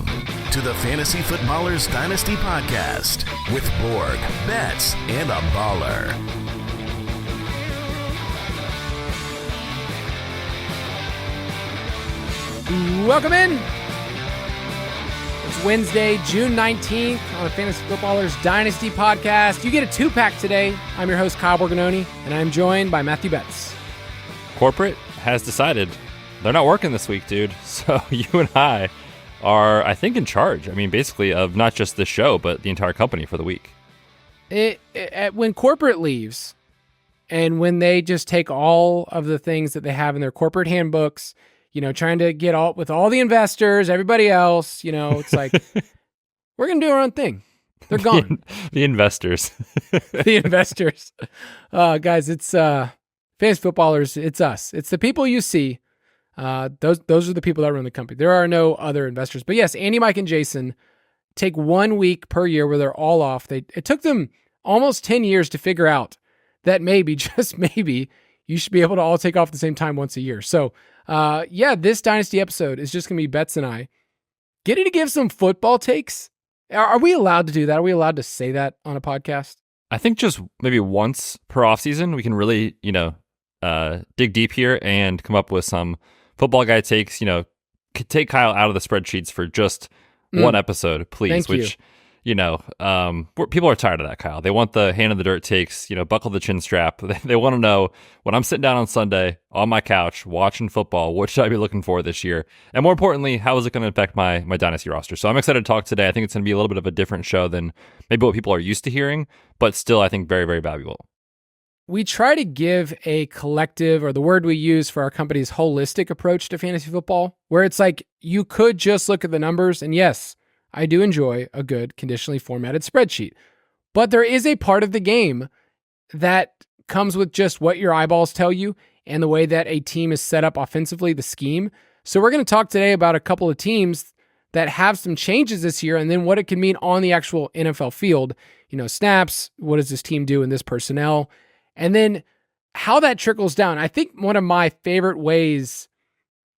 Welcome to the Fantasy Footballers Dynasty Podcast with Borg, Betz, and a Baller. Welcome in. It's Wednesday, June 19th on the Fantasy Footballers Dynasty Podcast. You get a two-pack today. I'm your host, Kyle Borganoni, and I'm joined by Matthew Betz. Corporate has decided they're not working this week, dude. So you and I are, I think, in charge. I mean, basically of not just this show, but the entire company for the week. When corporate leaves and when they just take all of the things that they have in their corporate handbooks, you know, trying to get all with all the investors, everybody else, you know, it's like, we're going to do our own thing. They're gone. The investors. The investors. Guys, it's Fantasy Footballers. It's us. It's the people you see. Those are the people that run the company. There are no other investors. But yes, Andy, Mike, and Jason take 1 week per year where they're all off. It took them almost 10 years to figure out that maybe, just maybe, you should be able to all take off at the same time once a year. So, this Dynasty episode is just going to be Betz and I getting to give some football takes. Are we allowed to do that? Are we allowed to say that on a podcast? I think just maybe once per offseason, we can really, dig deep here and come up with some football guy takes, take Kyle out of the spreadsheets for just one episode, please. Thank you. People are tired of that, Kyle. They want the hand in the dirt takes, buckle the chin strap. They want to know when I'm sitting down on Sunday on my couch watching football, what should I be looking for this year? And more importantly, how is it going to affect my Dynasty roster? So I'm excited to talk today. I think it's going to be a little bit of a different show than maybe what people are used to hearing, but still, I think very, very valuable. We try to give a collective, or the word we use for our company's holistic approach to fantasy football, where it's like you could just look at the numbers, and yes, I do enjoy a good conditionally formatted spreadsheet. But there is a part of the game that comes with just what your eyeballs tell you and the way that a team is set up offensively, the scheme. So we're going to talk today about a couple of teams that have some changes this year and then what it can mean on the actual NFL field. Snaps, what does this team do in this personnel? And then how that trickles down. I think one of my favorite ways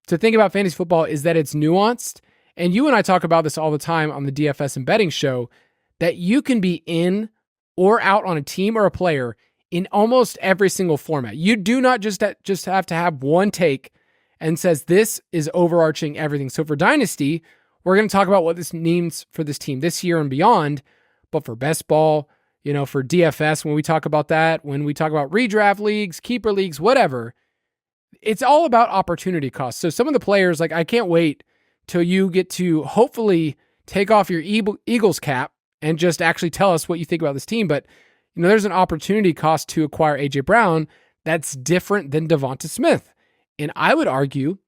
to think about fantasy football is that it's nuanced. And you and I talk about this all the time on the DFS and betting show, that you can be in or out on a team or a player in almost every single format. You do not just have to have one take and says this is overarching everything. So for Dynasty, we're going to talk about what this means for this team this year and beyond. But for best ball, for DFS, when we talk about that, when we talk about redraft leagues, keeper leagues, whatever, it's all about opportunity cost. So some of the players, like, I can't wait till you get to hopefully take off your Eagles cap and just actually tell us what you think about this team. But, there's an opportunity cost to acquire A.J. Brown that's different than Devonta Smith. And I would argue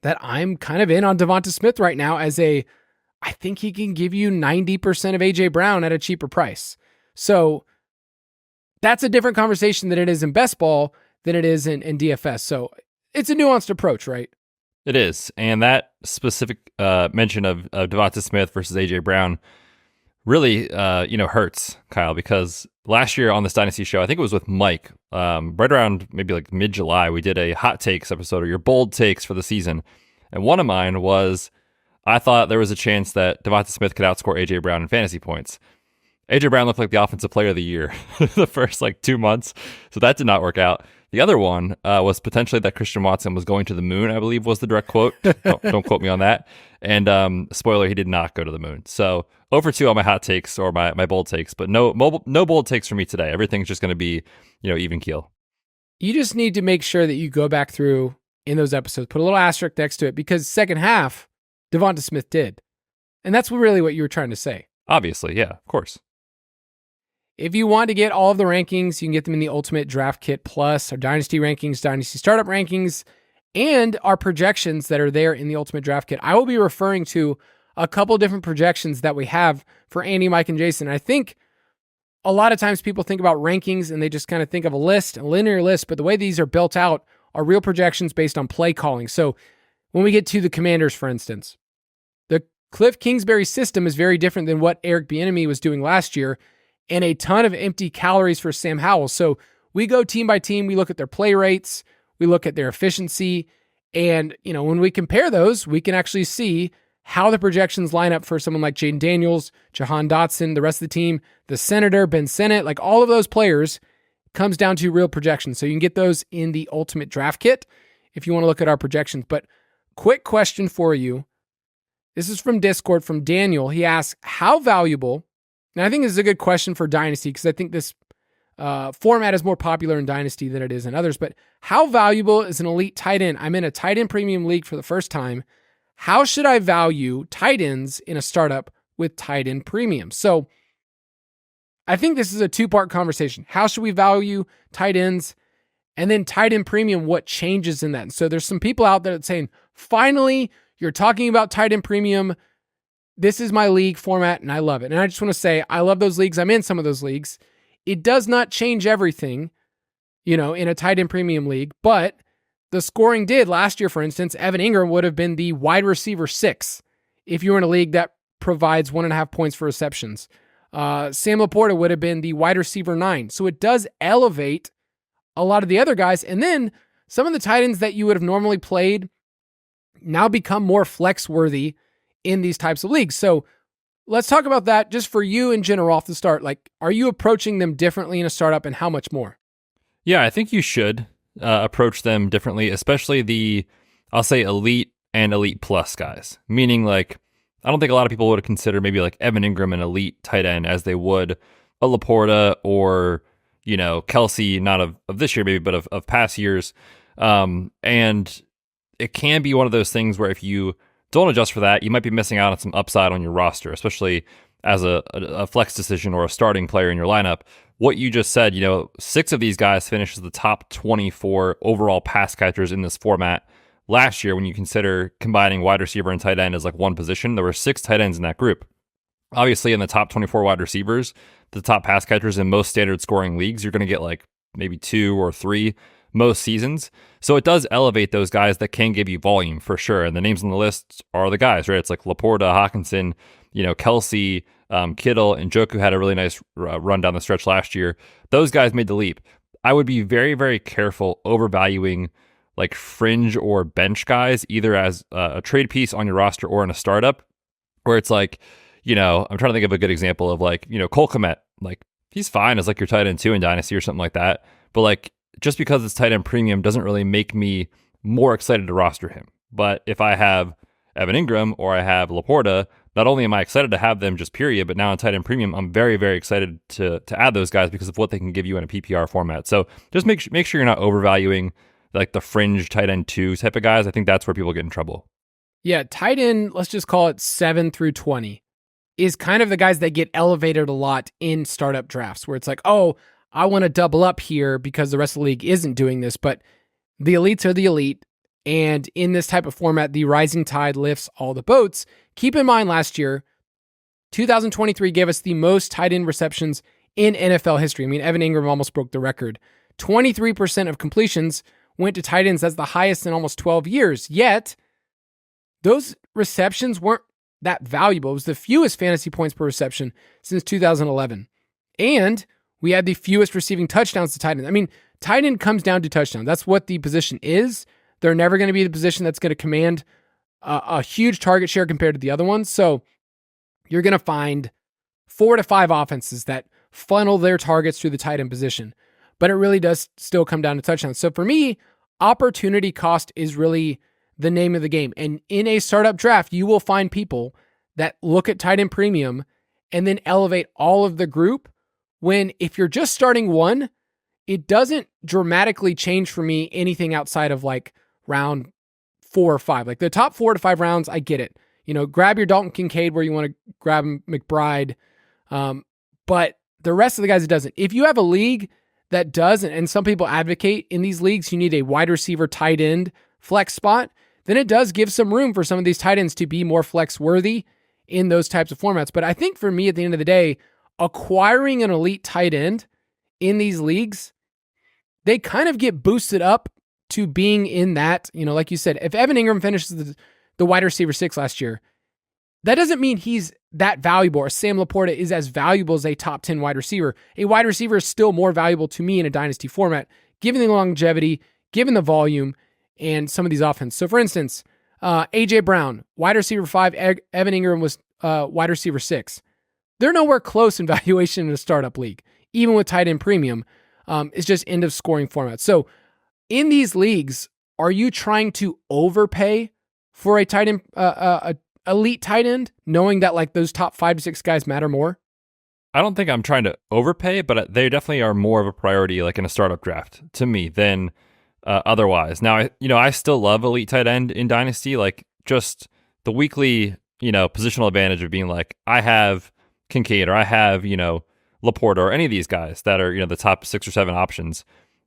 that I'm kind of in on Devonta Smith right now I think he can give you 90% of A.J. Brown at a cheaper price. So that's a different conversation than it is in best ball than it is in DFS. So it's a nuanced approach, right? It is. And that specific mention of Devonta Smith versus A.J. Brown really, hurts, Kyle, because last year on this Dynasty show, I think it was with Mike, right around maybe like mid-July, we did a hot takes episode, or your bold takes for the season. And one of mine was, I thought there was a chance that Devonta Smith could outscore A.J. Brown in fantasy points. A.J. Brown looked like the offensive player of the year the first 2 months, so that did not work out. The other one was potentially that Christian Watson was going to the moon, I believe was the direct quote. Don't quote me on that. And spoiler, he did not go to the moon. So 0 for 2 on my hot takes or my bold takes, but no bold takes for me today. Everything's just going to be, even keel. You just need to make sure that you go back through in those episodes, put a little asterisk next to it, because second half, Devonta Smith did. And that's really what you were trying to say. Obviously, yeah, of course. If you want to get all of the rankings, you can get them in the Ultimate Draft Kit Plus, our Dynasty rankings, Dynasty Startup rankings, and our projections that are there in the Ultimate Draft Kit. I will be referring to a couple different projections that we have for Andy, Mike, and Jason. I think a lot of times people think about rankings and they just kind of think of a linear list, but the way these are built out are real projections based on play calling. So when we get to the Commanders, for instance, the Cliff Kingsbury system is very different than what Eric Bieniemy was doing last year, and a ton of empty calories for Sam Howell. So we go team by team. We look at their play rates. We look at their efficiency. And, when we compare those, we can actually see how the projections line up for someone like Jayden Daniels, Jahan Dotson, the rest of the team, the Senator, Ben Sinnott, like all of those players comes down to real projections. So you can get those in the Ultimate Draft Kit if you want to look at our projections. But quick question for you. This is from Discord from Daniel. He asks, how valuable, and I think this is a good question for Dynasty because I think this format is more popular in Dynasty than it is in others, but how valuable is an elite tight end? I'm in a tight end premium league for the first time. How should I value tight ends in a startup with tight end premium? So I think this is a two-part conversation. How should we value tight ends? And then tight end premium, what changes in that? And so there's some people out there that saying, finally, you're talking about tight end premium. This is my league format and I love it. And I just want to say, I love those leagues. I'm in some of those leagues. It does not change everything, in a tight end premium league, but the scoring did last year. For instance, Evan Ingram would have been the wide receiver 6 if you were in a league that provides 1.5 points for receptions. Sam Laporta would have been the wide receiver 9. So it does elevate a lot of the other guys. And then some of the tight ends that you would have normally played now become more flex worthy in these types of leagues. So let's talk about that just for you in general off the start. Like, are you approaching them differently in a startup and how much more? Yeah, I think you should approach them differently, especially I'll say elite and elite plus guys. Meaning, like, I don't think a lot of people would consider maybe like Evan Ingram an elite tight end as they would a Laporta or, Kelsey, not of this year maybe, but of past years. And it can be one of those things where if you don't adjust for that, you might be missing out on some upside on your roster, especially as a flex decision or a starting player in your lineup. What you just said, 6 of these guys finished as the top 24 overall pass catchers in this format last year. When you consider combining wide receiver and tight end as like one position, there were 6 tight ends in that group. Obviously, in the top 24 wide receivers, the top pass catchers in most standard scoring leagues, you're going to get like maybe 2 or 3 most seasons. So it does elevate those guys that can give you volume for sure. And the names on the list are the guys, right? It's like Laporta, Hawkinson, Kelsey, Kittle, and Njoku had a really nice run down the stretch last year. Those guys made the leap. I would be very, very careful overvaluing like fringe or bench guys, either as a trade piece on your roster or in a startup, where it's like, I'm trying to think of a good example of like, Cole Kmet, like he's fine as like your tight end 2 in Dynasty or something like that. But like, just because it's tight end premium doesn't really make me more excited to roster him. But if I have Evan Ingram or I have Laporta, not only am I excited to have them just period, but now in tight end premium, I'm very, very excited to add those guys because of what they can give you in a PPR format. So just make sure you're not overvaluing like the fringe tight end 2 type of guys. I think that's where people get in trouble. Yeah, tight end, let's just call it 7 through 20, is kind of the guys that get elevated a lot in startup drafts where it's like, oh, I want to double up here because the rest of the league isn't doing this, but the elites are the elite. And in this type of format, the rising tide lifts all the boats. Keep in mind last year, 2023 gave us the most tight end receptions in NFL history. I mean, Evan Ingram almost broke the record. 23% of completions went to tight ends. That's the highest in almost 12 years. Yet, those receptions weren't that valuable. It was the fewest fantasy points per reception since 2011. And we had the fewest receiving touchdowns to tight end. I mean, tight end comes down to touchdown. That's what the position is. They're never going to be the position that's going to command a huge target share compared to the other ones. So you're going to find 4 to 5 offenses that funnel their targets through the tight end position. But it really does still come down to touchdowns. So for me, opportunity cost is really the name of the game. And in a startup draft, you will find people that look at tight end premium and then elevate all of the group. When if you're just starting one, it doesn't dramatically change for me anything outside of like round 4 or 5. Like the top 4 to 5 rounds, I get it. Grab your Dalton Kincaid where you want to grab McBride. But the rest of the guys, it doesn't. If you have a league that does, and some people advocate in these leagues, you need a wide receiver tight end flex spot, then it does give some room for some of these tight ends to be more flex worthy in those types of formats. But I think for me at the end of the day, acquiring an elite tight end in these leagues, they kind of get boosted up to being in that, like you said, if Evan Ingram finishes the wide receiver 6 last year, that doesn't mean he's that valuable or Sam Laporta is as valuable as a top 10 wide receiver. A wide receiver is still more valuable to me in a dynasty format, given the longevity, given the volume, and some of these offenses. So for instance, AJ Brown, wide receiver 5. Evan Ingram was wide receiver 6. They're nowhere close in valuation in a startup league, even with tight end premium. It's just end of scoring format. So in these leagues, are you trying to overpay for a tight end, elite tight end, knowing that like those top 5 to 6 guys matter more? I don't think I'm trying to overpay, but they definitely are more of a priority, like in a startup draft to me than otherwise. Now, I still love elite tight end in Dynasty, like just the weekly, positional advantage of being like, I have Kincaid or I have, Laporte or any of these guys that are, the top 6 or 7 options.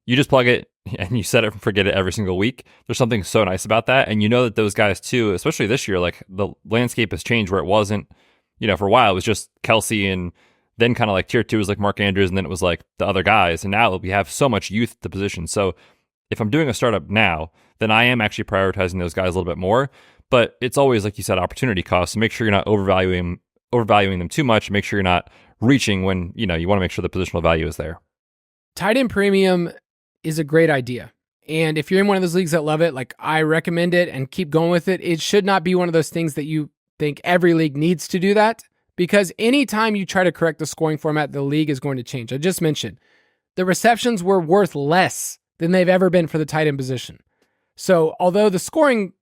You just plug it and you set it and forget it every single week. There's something so nice about that. And you know that those guys too, especially this year, like the landscape has changed where it wasn't, for a while, it was just Kelsey and then kind of like tier 2 was like Mark Andrews and then it was like the other guys. And now we have so much youth at the position. So if I'm doing a startup now, then I am actually prioritizing those guys a little bit more. But it's always, like you said, opportunity cost. So make sure you're not overvaluing them too much. Make sure you're not reaching when, you want to make sure the positional value is there. Tight end premium is a great idea. And if you're in one of those leagues that love it, like I recommend it and keep going with it. It should not be one of those things that you think every league needs to do that, because anytime you try to correct the scoring format, the league is going to change. I just mentioned the receptions were worth less than they've ever been for the tight end position. So although the scoring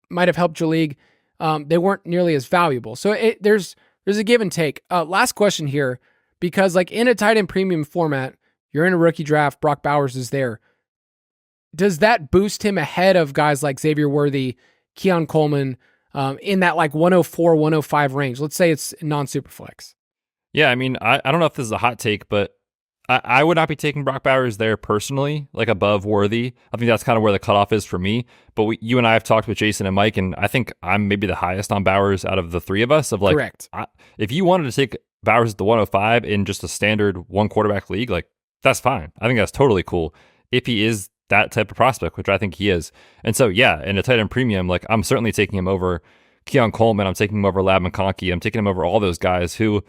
might have helped your league, they weren't nearly as valuable. So there's a give and take. Last question here, because like in a tight end premium format, you're in a rookie draft, Brock Bowers is there. Does that boost him ahead of guys like Xavier Worthy, Keon Coleman, in that like 104, 105 range? Let's say it's non-superflex. Yeah, I mean, I don't know if this is a hot take, but I would not be taking Brock Bowers there personally, like above Worthy. I think that's kind of where the cutoff is for me. But you and I have talked with Jason and Mike, and I think I'm maybe the highest on Bowers out of the 3 of us. Of like, correct. If you wanted to take Bowers at the 105 in just a standard 1 quarterback league, like that's fine. I think that's totally cool if he is that type of prospect, which I think he is. And so, yeah, in a tight end premium, like I'm certainly taking him over Keon Coleman. I'm taking him over Lab McConkey. I'm taking him over all those guys who,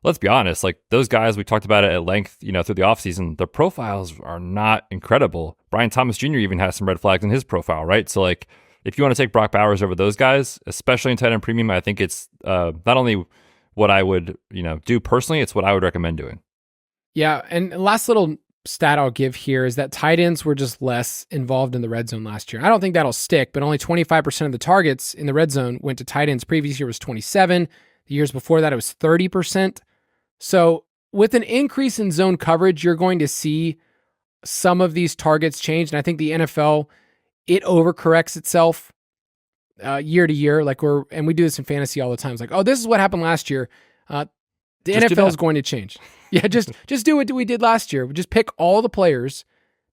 let's be honest, like those guys, we talked about it at length, through the offseason, their profiles are not incredible. Brian Thomas Jr. even has some red flags in his profile, right? So like, if you want to take Brock Bowers over those guys, especially in tight end premium, I think it's not only what I would, do personally, it's what I would recommend doing. Yeah. And last little stat I'll give here is that tight ends were just less involved in the red zone last year. I don't think that'll stick, but only 25% of the targets in the red zone went to tight ends. Previous year was 27. The years before that, it was 30%. So with an increase in zone coverage, you're going to see some of these targets change. And I think the NFL, it overcorrects itself year to year. And we do this in fantasy all the time. It's like, oh, this is what happened last year. The NFL is going to change. Yeah, just do what we did last year. We just pick all the players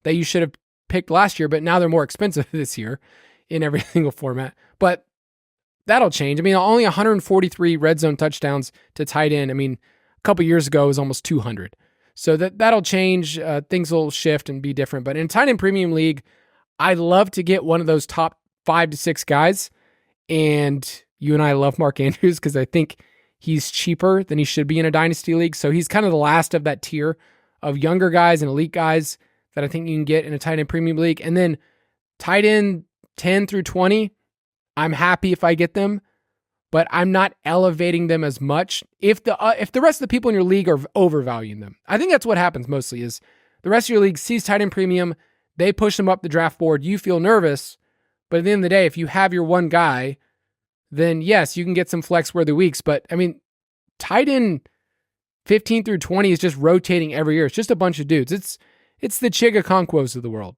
that you should have picked last year, but now they're more expensive this year in every single format. But that'll change. I mean, only 143 red zone touchdowns to tight end. I mean, a couple years ago it was almost 200. So that'll change. Things will shift and be different. But in a tight end premium league, I'd love to get one of those top 5 to 6 guys. And you and I love Mark Andrews because I think he's cheaper than he should be in a dynasty league. So he's kind of the last of that tier of younger guys and elite guys that I think you can get in a tight end premium league. And then tight end 10 through 20, I'm happy if I get them, but I'm not elevating them as much if the rest of the people in your league are overvaluing them. I think that's what happens mostly is the rest of your league sees tight end premium, they push them up the draft board, you feel nervous, but at the end of the day, if you have your one guy, then yes, you can get some flex-worthy weeks. But I mean, tight end 15 through 20 is just rotating every year. It's just a bunch of dudes. It's the Chig Okonkwo's of the world.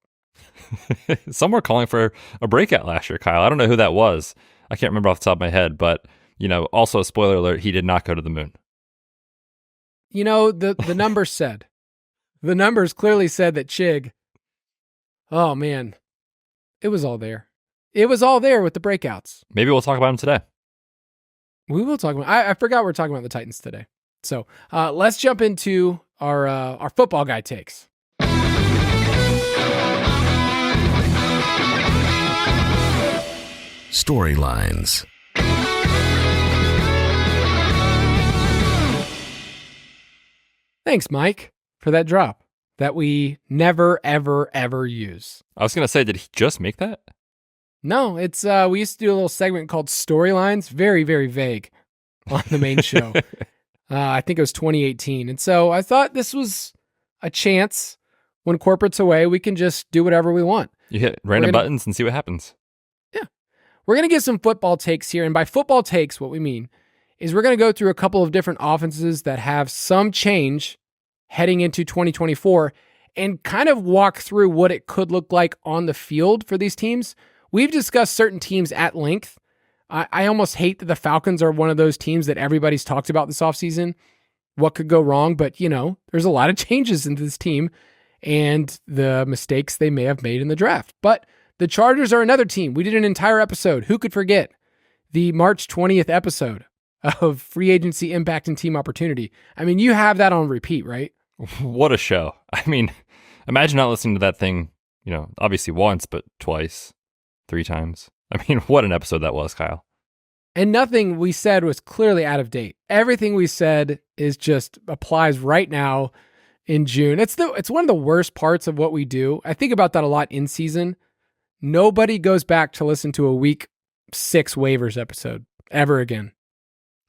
Some were calling for a breakout last year, Kyle. I don't know who that was. I can't remember off the top of my head, but also a spoiler alert, he did not go to the moon. The numbers said. The numbers clearly said that Chig, oh man, it was all there. It was all there with the breakouts. Maybe we'll talk about him today. We will talk about. I forgot we're talking about the Titans today. So let's jump into our football guy takes. Storylines. Thanks, Mike, for that drop that we never, ever, ever use. I was going to say, did he just make that? No, it's we used to do a little segment called Storylines, very, very vague on the main show. I think it was 2018. And so I thought this was a chance when corporate's away, we can just do whatever we want. You hit random buttons and see what happens. Yeah. We're going to get some football takes here. And by football takes, what we mean is we're going to go through a couple of different offenses that have some change heading into 2024 and kind of walk through what it could look like on the field for these teams. We've discussed certain teams at length. I almost hate that the Falcons are one of those teams that everybody's talked about this offseason. What could go wrong? But, there's a lot of changes into this team and the mistakes they may have made in the draft. But the Chargers are another team. We did an entire episode. Who could forget the March 20th episode of free agency impact and team opportunity? I mean, you have that on repeat, right? What a show. I mean, imagine not listening to that thing, obviously once, but twice, 3 times. I mean, what an episode that was, Kyle. And nothing we said was clearly out of date. Everything we said is just applies right now in June. It's one of the worst parts of what we do. I think about that a lot in season. Nobody goes back to listen to a week 6 waivers episode ever again.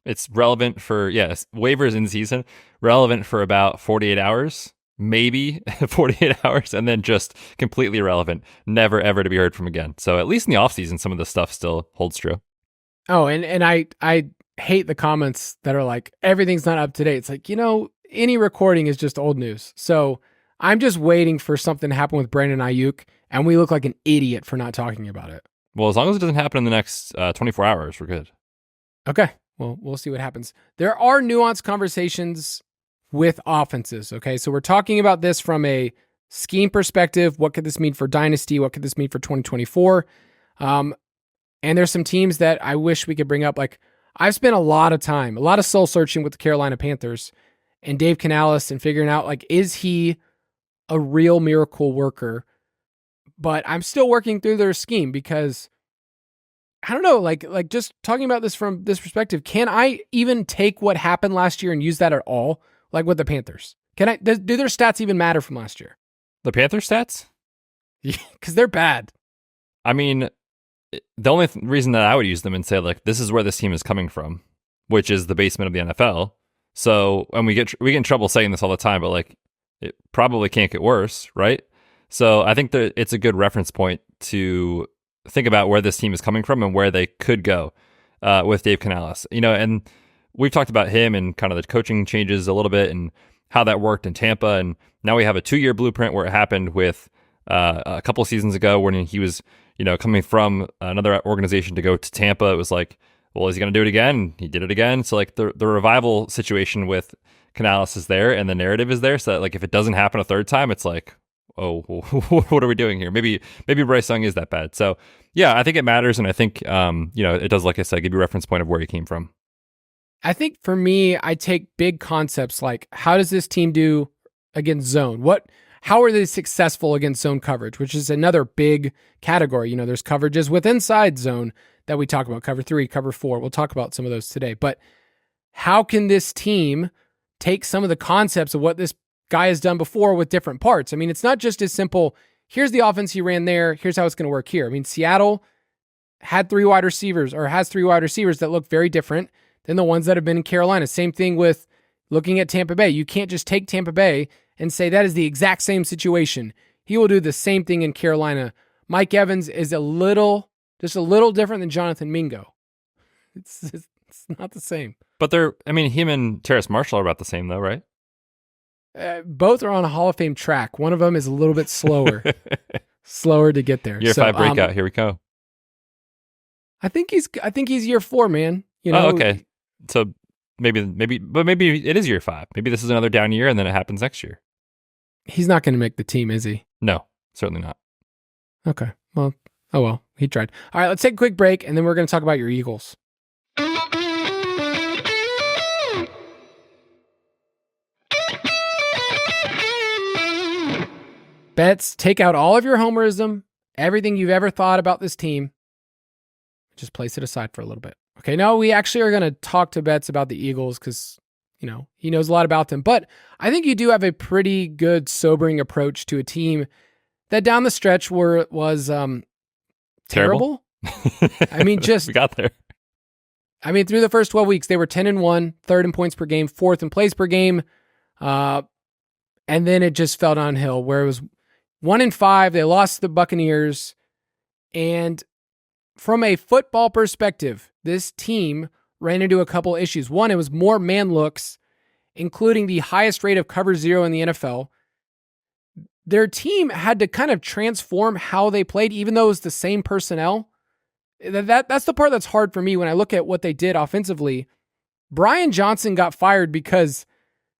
It's relevant for, waivers in season, relevant for about 48 hours, maybe 48 hours, and then just completely irrelevant, never ever to be heard from again. So at least in the offseason, some of the stuff still holds true. Oh, and I hate the comments that are like, everything's not up to date. It's like, any recording is just old news. So I'm just waiting for something to happen with Brandon Ayuk, and we look like an idiot for not talking about it. Well, as long as it doesn't happen in the next 24 hours, we're good. Okay. Well, we'll see what happens. There are nuanced conversations with offenses. Okay. So we're talking about this from a scheme perspective. What could this mean for Dynasty? What could this mean for 2024? And there's some teams that I wish we could bring up. Like, I've spent a lot of time, a lot of soul searching with the Carolina Panthers and Dave Canales and figuring out, like, is he a real miracle worker? But I'm still working through their scheme because I don't know, like just talking about this from this perspective, can I even take what happened last year and use that at all? Like with the Panthers, do their stats even matter from last year? The Panthers stats? Because they're bad. I mean, the only reason that I would use them and say, like, this is where this team is coming from, which is the basement of the NFL. So, and we get in trouble saying this all the time, but like, it probably can't get worse, right? So I think that it's a good reference point to think about where this team is coming from and where they could go with Dave Canales. And we've talked about him and kind of the coaching changes a little bit and how that worked in Tampa. And now we have a 2-year blueprint where it happened with a couple of seasons ago when he was, coming from another organization to go to Tampa. It was like, well, is he going to do it again? He did it again. So like the revival situation with Canales is there and the narrative is there. So that, like, if it doesn't happen a third time, it's like, oh, what are we doing here? Maybe Bryce Young is that bad. So yeah, I think it matters. And I think, it does, like I said, give you a reference point of where he came from. I think for me, I take big concepts like, how does this team do against zone? How are they successful against zone coverage, which is another big category. There's coverages with inside zone that we talk about, cover 3, cover 4. We'll talk about some of those today. But how can this team take some of the concepts of what this guy has done before with different parts? I mean, it's not just as simple, here's the offense he ran there, here's how it's going to work here. I mean, Seattle has 3 wide receivers that look very different than the ones that have been in Carolina. Same thing with looking at Tampa Bay. You can't just take Tampa Bay and say that is the exact same situation. He will do the same thing in Carolina. Mike Evans is just a little different than Jonathan Mingo. It's not the same. But him and Terrace Marshall are about the same though, right? Both are on a Hall of Fame track. One of them is a little bit slower to get there. Year 5 breakout. Here we go. I think he's year 4, man. Oh, okay. So maybe it is year 5. Maybe this is another down year and then it happens next year. He's not going to make the team, is he? No, certainly not. Okay. Well, he tried. All right, let's take a quick break and then we're going to talk about your Eagles. Betz, take out all of your homerism, everything you've ever thought about this team. Just place it aside for a little bit. Okay, now we actually are going to talk to Betz about the Eagles because, he knows a lot about them. But I think you do have a pretty good, sobering approach to a team that down the stretch was terrible. I mean, just we got there. I mean, through the first 12 weeks, they were 10-1, third in points per game, fourth in plays per game. And then it just fell downhill where it was 1-5. They lost to the Buccaneers. And from a football perspective, this team ran into a couple issues. One, it was more man looks, including the highest rate of cover zero in the NFL. Their team had to kind of transform how they played, even though it was the same personnel. That's the part that's hard for me when I look at what they did offensively. Brian Johnson got fired because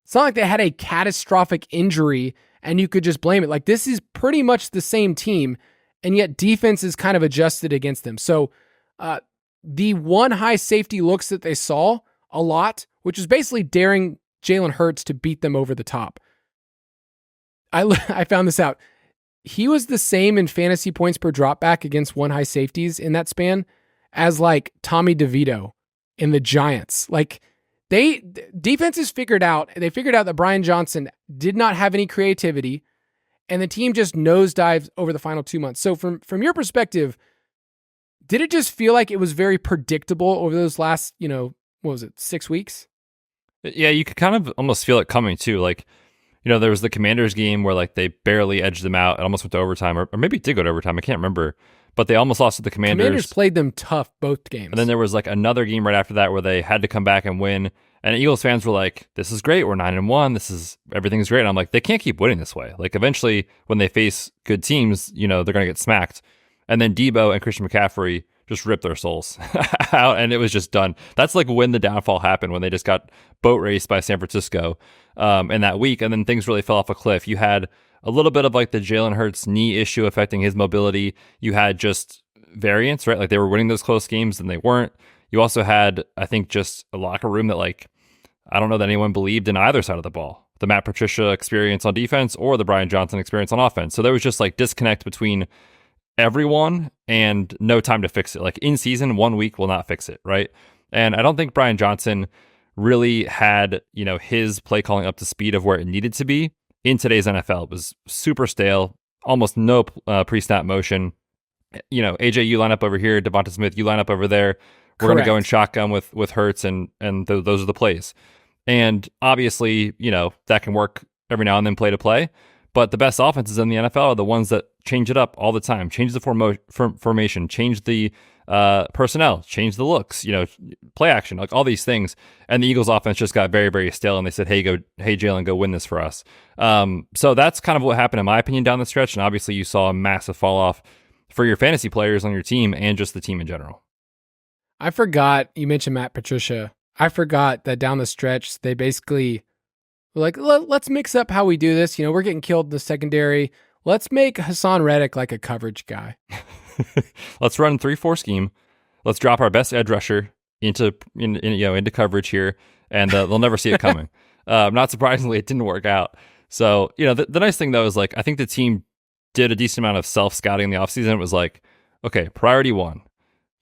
it's not like they had a catastrophic injury and you could just blame it. Like, this is pretty much the same team, and yet defense is kind of adjusted against them. So the one high safety looks that they saw a lot, which is basically daring Jalen Hurts to beat them over the top. I found this out. He was the same in fantasy points per dropback against one high safeties in that span as like Tommy DeVito in the Giants. Like, defenses figured out that Brian Johnson did not have any creativity, and the team just nosedives over the final 2 months. So from your perspective, did it just feel like it was very predictable over those last, what was it, 6 weeks? Yeah, you could kind of almost feel it coming too. Like, there was the Commanders game where like they barely edged them out. It almost went to overtime, or maybe it did go to overtime. I can't remember. But they almost lost to the Commanders. Commanders played them tough both games. And then there was like another game right after that where they had to come back and win. And Eagles fans were like, this is great. We're 9-1. Everything's great. And I'm like, they can't keep winning this way. Like, eventually when they face good teams, they're going to get smacked. And then Debo and Christian McCaffrey just ripped their souls out, and it was just done. That's like when the downfall happened, when they just got boat raced by San Francisco in that week, and then things really fell off a cliff. You had a little bit of like the Jalen Hurts knee issue affecting his mobility. You had just variance, right? Like, they were winning those close games and they weren't. You also had, I think, just a locker room that, like, I don't know that anyone believed in either side of the ball. The Matt Patricia experience on defense or the Brian Johnson experience on offense. So there was just like disconnect between everyone and no time to fix it. Like, in season, 1 week will not fix it, right? And I don't think Brian Johnson really had, his play calling up to speed of where it needed to be in today's NFL. It was super stale, almost no pre-snap motion. AJ, you line up over here. Devonta Smith, you line up over there. We're going to go in shotgun with Hurts, and those are the plays. And obviously, that can work every now and then, play to play. But the best offenses in the NFL are the ones that change it up all the time, change the formation, change the personnel, change the looks, play action, like all these things. And the Eagles offense just got very, very stale, and they said, hey Jalen, go win this for us. So that's kind of what happened, in my opinion, down the stretch. And obviously you saw a massive fall off for your fantasy players on your team and just the team in general. I forgot you mentioned Matt Patricia. I forgot that down the stretch, they basically were like, let's mix up how we do this. We're getting killed in the secondary. Let's make Hassan Reddick like a coverage guy. Let's run 3-4 scheme. Let's drop our best edge rusher into coverage here, and they'll never see it coming. Not surprisingly, it didn't work out. So, the nice thing though is, like, I think the team did a decent amount of self-scouting in the offseason. It was like, okay, priority one,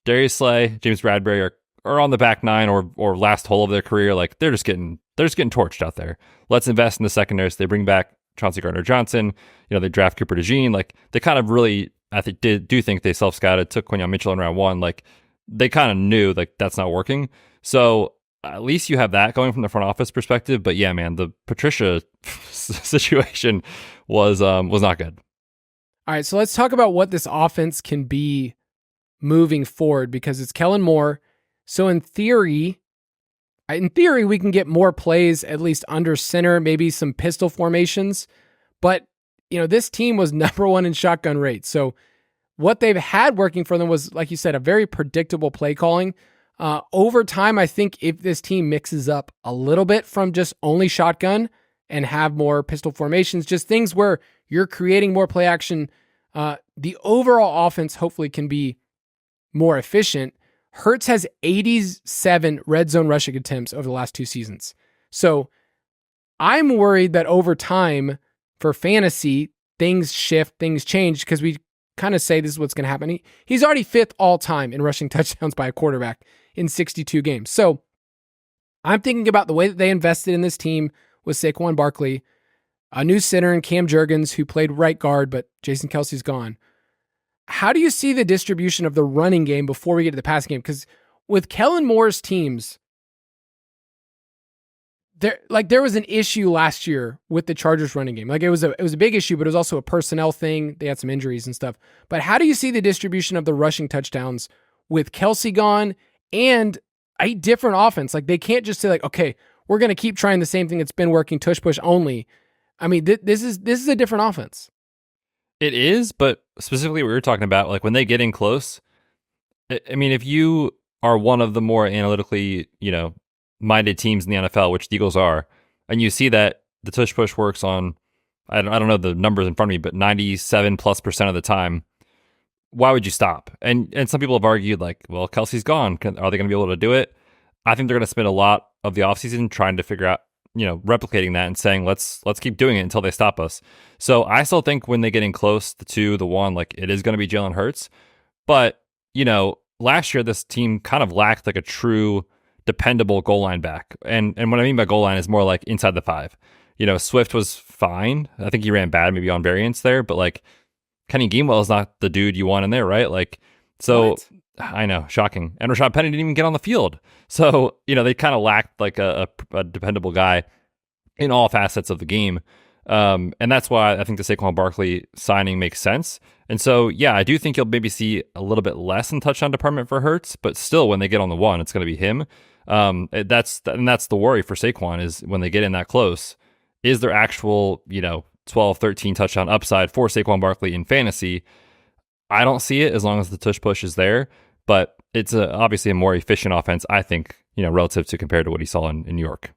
Darius Slay, James Bradbury are on the back nine or last hole of their career. Like, they're just getting torched out there. Let's invest in the secondaries. They bring back Chauncey Gardner-Johnson. They draft Cooper DeJean. Like, they kind of really, I think, do think they self-scouted, took Quinyon Mitchell in round one. Like, they kind of knew, like, that's not working. So at least you have that going from the front office perspective. But yeah, man, the Patricia situation was not good. All right, so let's talk about what this offense can be moving forward, because it's Kellen Moore. So in theory, we can get more plays, at least under center, maybe some pistol formations. But, this team was number one in shotgun rate. So what they've had working for them was, like you said, a very predictable play calling. Over time, I think if this team mixes up a little bit from just only shotgun and have more pistol formations, just things where you're creating more play action, the overall offense hopefully can be more efficient. Hurts has 87 red zone rushing attempts over the last 2 seasons. So I'm worried that over time for fantasy, things shift, things change, because we kind of say this is what's going to happen. He's already 5th all time in rushing touchdowns by a quarterback in 62 games. So I'm thinking about the way that they invested in this team with Saquon Barkley, a new center in Cam Jurgens, who played right guard, but Jason Kelsey's gone. how do you see the distribution of the running game before we get to the passing game? Because with Kellen Moore's teams, there was an issue last year with the Chargers running game. Like it was a big issue, but it was also a personnel thing. They had some injuries and stuff. But how do you see the distribution of the rushing touchdowns with Kelsey gone and a different offense? Like they can't just say like, okay, we're going to keep trying the same thing that's been working, tush push only. I mean, this is a different offense. It is, but specifically what you're talking about, like when they get in close, I mean, if you are one of the more analytically, minded teams in the NFL, which the Eagles are, and you see that the tush push works on, I don't know the numbers in front of me, but 97+% of the time, why would you stop? And some people have argued like, well, Kelsey's gone. Are they going to be able to do it? I think they're going to spend a lot of the offseason trying to figure out, replicating that and saying, let's keep doing it until they stop us. So I still think when they get in close, the 2, the 1, like it is going to be Jalen Hurts. But, last year, this team kind of lacked like a true dependable goal line back. And what I mean by goal line is more like inside the 5. Swift was fine. I think he ran bad maybe on variance there, but like Kenny Gainwell is not the dude you want in there, right? Like, so What? I know, shocking. And Rashad Penny didn't even get on the field. So, they kind of lacked like a dependable guy in all facets of the game. And that's why I think the Saquon Barkley signing makes sense. And so, yeah, I do think you'll maybe see a little bit less in touchdown department for Hurts, but still when they get on the 1, it's going to be him. That's the worry for Saquon is when they get in that close, is there actual, 12, 13 touchdown upside for Saquon Barkley in fantasy? I don't see it as long as the tush push is there, but it's obviously a more efficient offense, I think, relative to compared to what he saw in New York.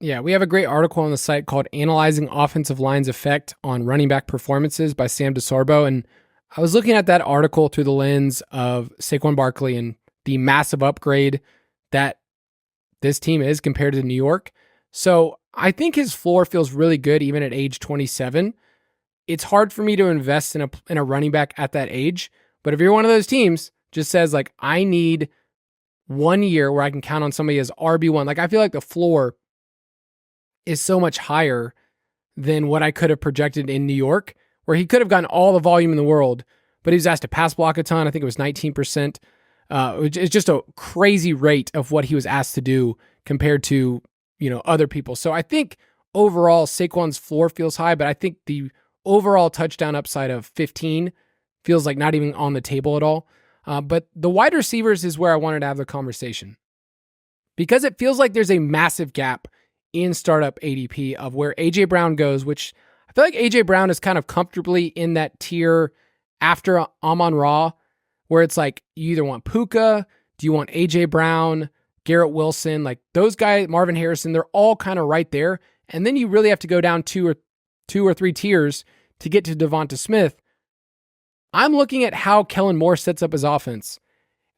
Yeah, we have a great article on the site called Analyzing Offensive Line's Effect on Running Back Performances by Sam DeSorbo. And I was looking at that article through the lens of Saquon Barkley and the massive upgrade that this team is compared to New York. So I think his floor feels really good even at age 27. It's hard for me to invest in a running back at that age. But if you're one of those teams, just says like, I need 1 year where I can count on somebody as RB1. Like I feel like the floor is so much higher than what I could have projected in New York, where he could have gotten all the volume in the world, but he was asked to pass block a ton. I think it was 19%. It's just a crazy rate of what he was asked to do compared to, other people. So I think overall Saquon's floor feels high, but I think the overall touchdown upside of 15 feels like not even on the table at all. But the wide receivers is where I wanted to have the conversation because it feels like there's a massive gap in startup ADP of where AJ Brown goes, which I feel like AJ Brown is kind of comfortably in that tier after Amon-Ra, where it's like you either want Puka, do you want AJ Brown, Garrett Wilson, like those guys, Marvin Harrison, they're all kind of right there. And then you really have to go down two or three tiers to get to Devonta Smith. I'm looking at how Kellen Moore sets up his offense,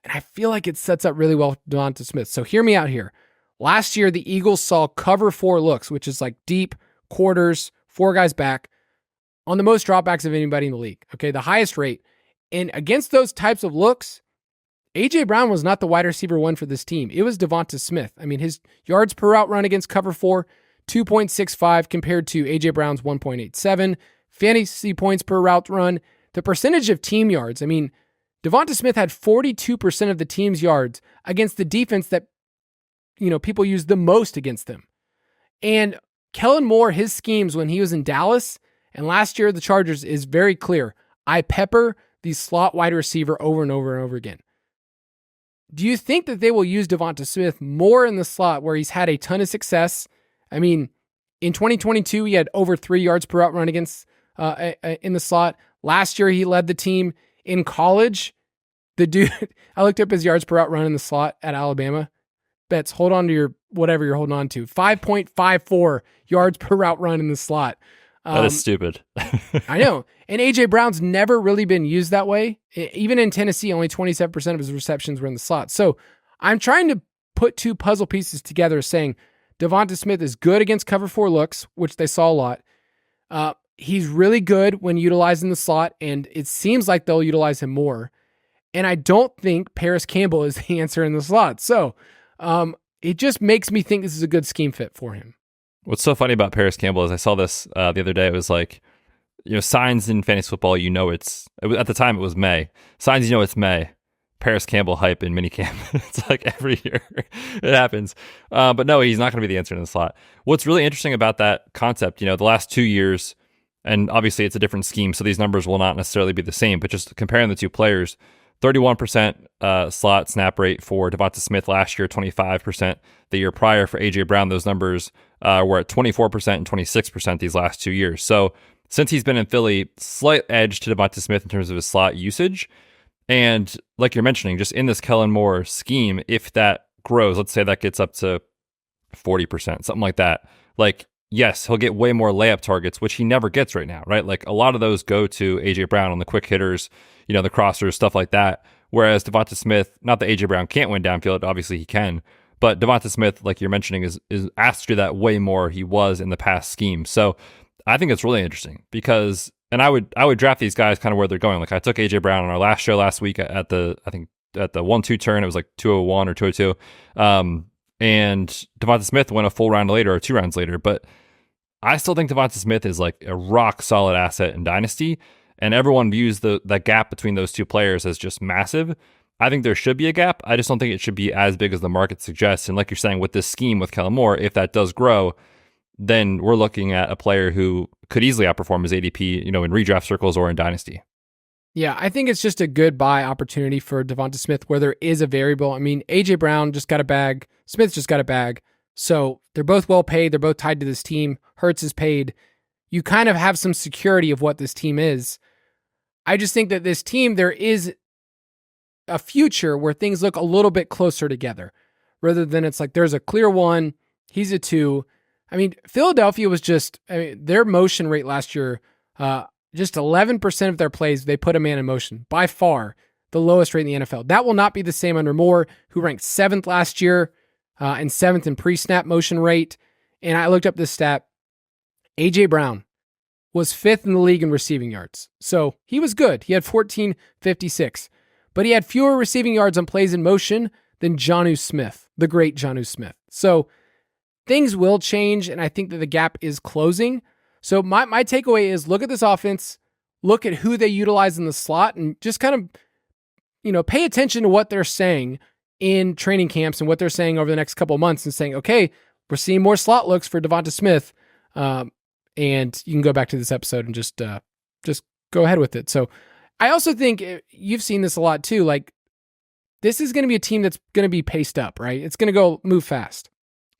and I feel like it sets up really well for Devonta Smith. So hear me out here. Last year, the Eagles saw cover 4 looks, which is like deep quarters, 4 guys back, on the most dropbacks of anybody in the league. Okay, the highest rate. And against those types of looks, A.J. Brown was not the wide receiver 1 for this team. It was Devonta Smith. I mean, his yards per route run against cover 4, 2.65 compared to A.J. Brown's 1.87. Fantasy points per route run. The percentage of team yards, I mean, Devonta Smith had 42% of the team's yards against the defense that people use the most against them. And Kellen Moore, his schemes when he was in Dallas and last year the Chargers is very clear. I pepper the slot wide receiver over and over and over again. Do you think that they will use Devonta Smith more in the slot where he's had a ton of success? I mean, in 2022, he had over 3 yards per route run against in the slot. Last year, he led the team in college. The dude, I looked up his yards per route run in the slot at Alabama. Betz, hold on to your whatever you're holding on to. 5.54 yards per route run in the slot. That is stupid. I know. And A.J. Brown's never really been used that way. Even in Tennessee, only 27% of his receptions were in the slot. So I'm trying to put 2 puzzle pieces together saying Devonta Smith is good against cover 4 looks, which they saw a lot. He's really good when utilizing the slot, and it seems like they'll utilize him more. And I don't think Paris Campbell is the answer in the slot. So it just makes me think this is a good scheme fit for him. What's so funny about Paris Campbell is I saw this the other day. It was like signs in fantasy football, at the time it was May. Signs, it's May. Paris Campbell hype in minicamp. It's like every year it happens. But no, he's not going to be the answer in the slot. What's really interesting about that concept, the last 2 years, and obviously it's a different scheme, so these numbers will not necessarily be the same, but just comparing the two players, 31% slot snap rate for Devonta Smith last year, 25% the year prior for A.J. Brown. Those numbers were at 24% and 26% these last 2 years. So since he's been in Philly, slight edge to Devonta Smith in terms of his slot usage. And like you're mentioning, just in this Kellen Moore scheme, if that grows, let's say that gets up to 40%, something like that, like, yes, he'll get way more layup targets, which he never gets right now, right? Like a lot of those go to A.J. Brown on the quick hitters, the crossers, stuff like that. Whereas Devonta Smith, not that A.J. Brown can't win downfield, obviously he can, but Devonta Smith, like you're mentioning, is asked to do that way more. He was in the past scheme. So I think it's really interesting because, and I would draft these guys kind of where they're going. Like I took A.J. Brown on our last show last week at the 1-2 turn. It was like 201 or 202. And Devonta Smith went a full round later or 2 rounds later. But I still think Devonta Smith is like a rock solid asset in Dynasty. And everyone views the gap between those two players as just massive. I think there should be a gap. I just don't think it should be as big as the market suggests. And like you're saying, with this scheme with Kellen Moore, if that does grow, then we're looking at a player who could easily outperform his ADP, in redraft circles or in Dynasty. Yeah, I think it's just a good buy opportunity for Devonta Smith where there is a variable. I mean, A.J. Brown just got a bag. Smith just got a bag. So they're both well paid. They're both tied to this team. Hurts is paid. You kind of have some security of what this team is. I just think that this team, there is a future where things look a little bit closer together rather than it's like there's a clear 1, he's a 2. I mean, Philadelphia was their motion rate last year, just 11% of their plays, they put a man in motion. By far, the lowest rate in the NFL. That will not be the same under Moore, who ranked 7th last year and 7th in pre-snap motion rate. And I looked up this stat. A.J. Brown was 5th in the league in receiving yards. So he was good. He had 1456. But he had fewer receiving yards on plays in motion than Jonnu Smith, the great Jonnu Smith. So things will change, and I think that the gap is closing. So my takeaway is look at this offense, look at who they utilize in the slot, and just kind of, pay attention to what they're saying in training camps and what they're saying over the next couple of months and saying, okay, we're seeing more slot looks for Devonta Smith. And you can go back to this episode and just go ahead with it. So I also think you've seen this a lot too. Like this is going to be a team that's going to be paced up, right? It's going to move fast.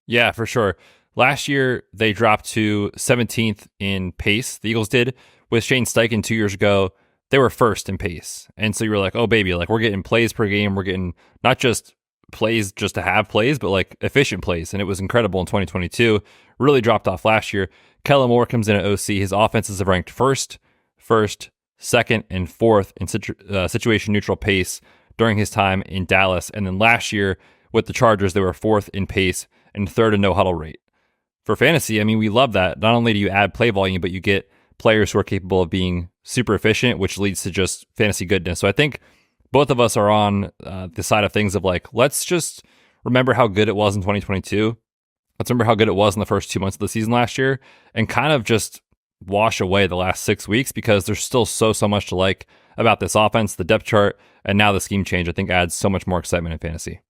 Yeah, for sure. Last year, they dropped to 17th in pace. The Eagles did. With Shane Steichen 2 years ago, they were first in pace. And so you were like, oh, baby, like we're getting plays per game. We're getting not just plays just to have plays, but like efficient plays. And it was incredible in 2022. Really dropped off last year. Kellen Moore comes in at OC. His offenses have ranked first, second, and fourth in situation neutral pace during his time in Dallas. And then last year with the Chargers, they were fourth in pace and third in no huddle rate. For fantasy, I mean, we love that. Not only do you add play volume, but you get players who are capable of being super efficient, which leads to just fantasy goodness. So I think both of us are on the side of things of like, let's just remember how good it was in 2022. Let's remember how good it was in the first 2 months of the season last year and kind of just wash away the last 6 weeks because there's still so much to like about this offense, the depth chart, and now the scheme change, I think adds so much more excitement in fantasy.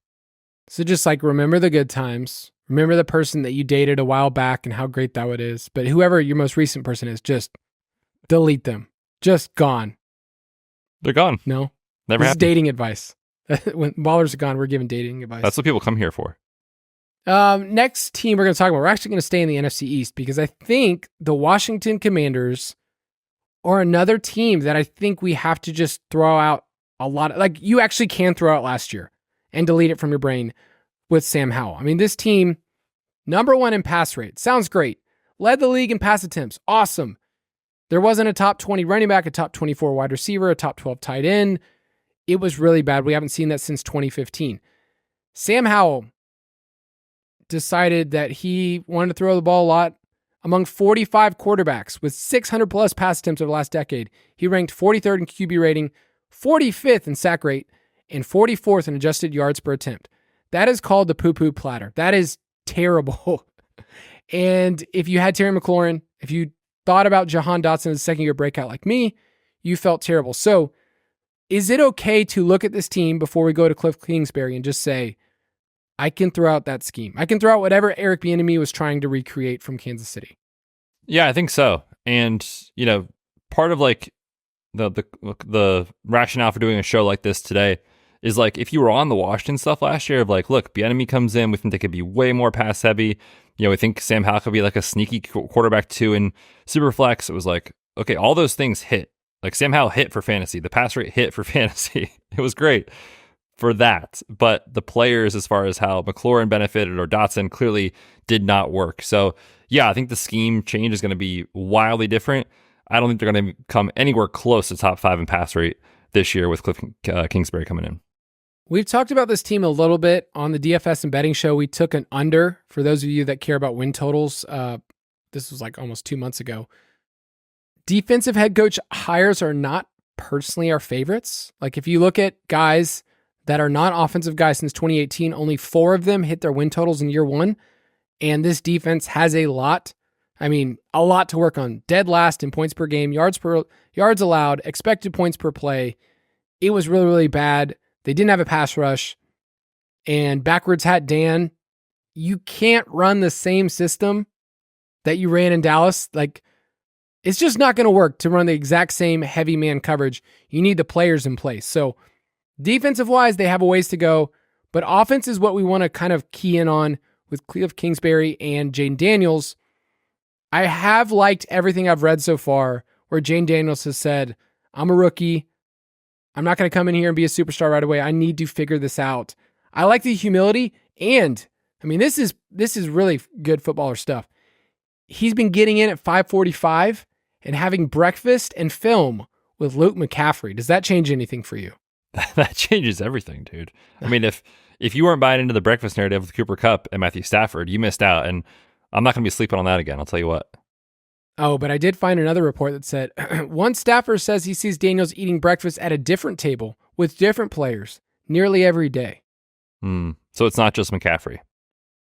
So just like remember the good times, remember the person that you dated a while back and how great that is. But whoever your most recent person is, just delete them. Just gone. They're gone. No. Never happened. This is dating advice. When ballers are gone, we're giving dating advice. That's what people come here for. Next team we're going to talk about, we're actually going to stay in the NFC East because I think the Washington Commanders are another team that I think we have to just throw out a lot of, like you actually can throw out last year and delete it from your brain with Sam Howell. I mean, this team, number 1 in pass rate. Sounds great. Led the league in pass attempts. Awesome. There wasn't a top 20 running back, a top 24 wide receiver, a top 12 tight end. It was really bad. We haven't seen that since 2015. Sam Howell decided that he wanted to throw the ball a lot. Among 45 quarterbacks with 600 plus pass attempts over the last decade, he ranked 43rd in QB rating, 45th in sack rate, and 44th in adjusted yards per attempt. That is called the poo-poo platter. That is terrible. And if you had Terry McLaurin, if you thought about Jahan Dotson as a second-year breakout like me, you felt terrible. So is it okay to look at this team before we go to Cliff Kingsbury and just say, I can throw out that scheme. I can throw out whatever Eric Bieniemy was trying to recreate from Kansas City. Yeah, I think so. And, part of like the rationale for doing a show like this today is like, if you were on the Washington stuff last year of like, look, Bieniemy comes in, we think they could be way more pass heavy. We think Sam Howell could be like a sneaky quarterback too in Superflex. It was like, okay, all those things hit. Like Sam Howell hit for fantasy. The pass rate hit for fantasy. It was great for that. But the players, as far as how McLaurin benefited or Dotson, clearly did not work. So yeah, I think the scheme change is going to be wildly different. I don't think they're going to come anywhere close to top 5 in pass rate this year with Cliff Kingsbury coming in. We've talked about this team a little bit on the DFS and betting show. We took an under for those of you that care about win totals. This was like almost 2 months ago. Defensive head coach hires are not personally our favorites. Like if you look at guys that are not offensive guys since 2018, only 4 of them hit their win totals in year 1. And this defense has a lot to work on. Dead last in points per game, yards allowed, expected points per play. It was really, really bad. They didn't have a pass rush. And backwards hat Dan, you can't run the same system that you ran in Dallas. Like, it's just not going to work to run the exact same heavy man coverage. You need the players in place. So defensive-wise, they have a ways to go. But offense is what we want to kind of key in on with Cliff Kingsbury and Jayden Daniels. I have liked everything I've read so far where Jayden Daniels has said, I'm a rookie. I'm not going to come in here and be a superstar right away. I need to figure this out. I like the humility, and this is really good footballer stuff. He's been getting in at 5:45 and having breakfast and film with Luke McCaffrey. Does that change anything for you? That changes everything, dude. If you weren't buying into the breakfast narrative with Cooper Kupp and Matthew Stafford, you missed out, and I'm not going to be sleeping on that again. I'll tell you what. Oh, but I did find another report that said one staffer says he sees Daniels eating breakfast at a different table with different players nearly every day. So it's not just McCaffrey.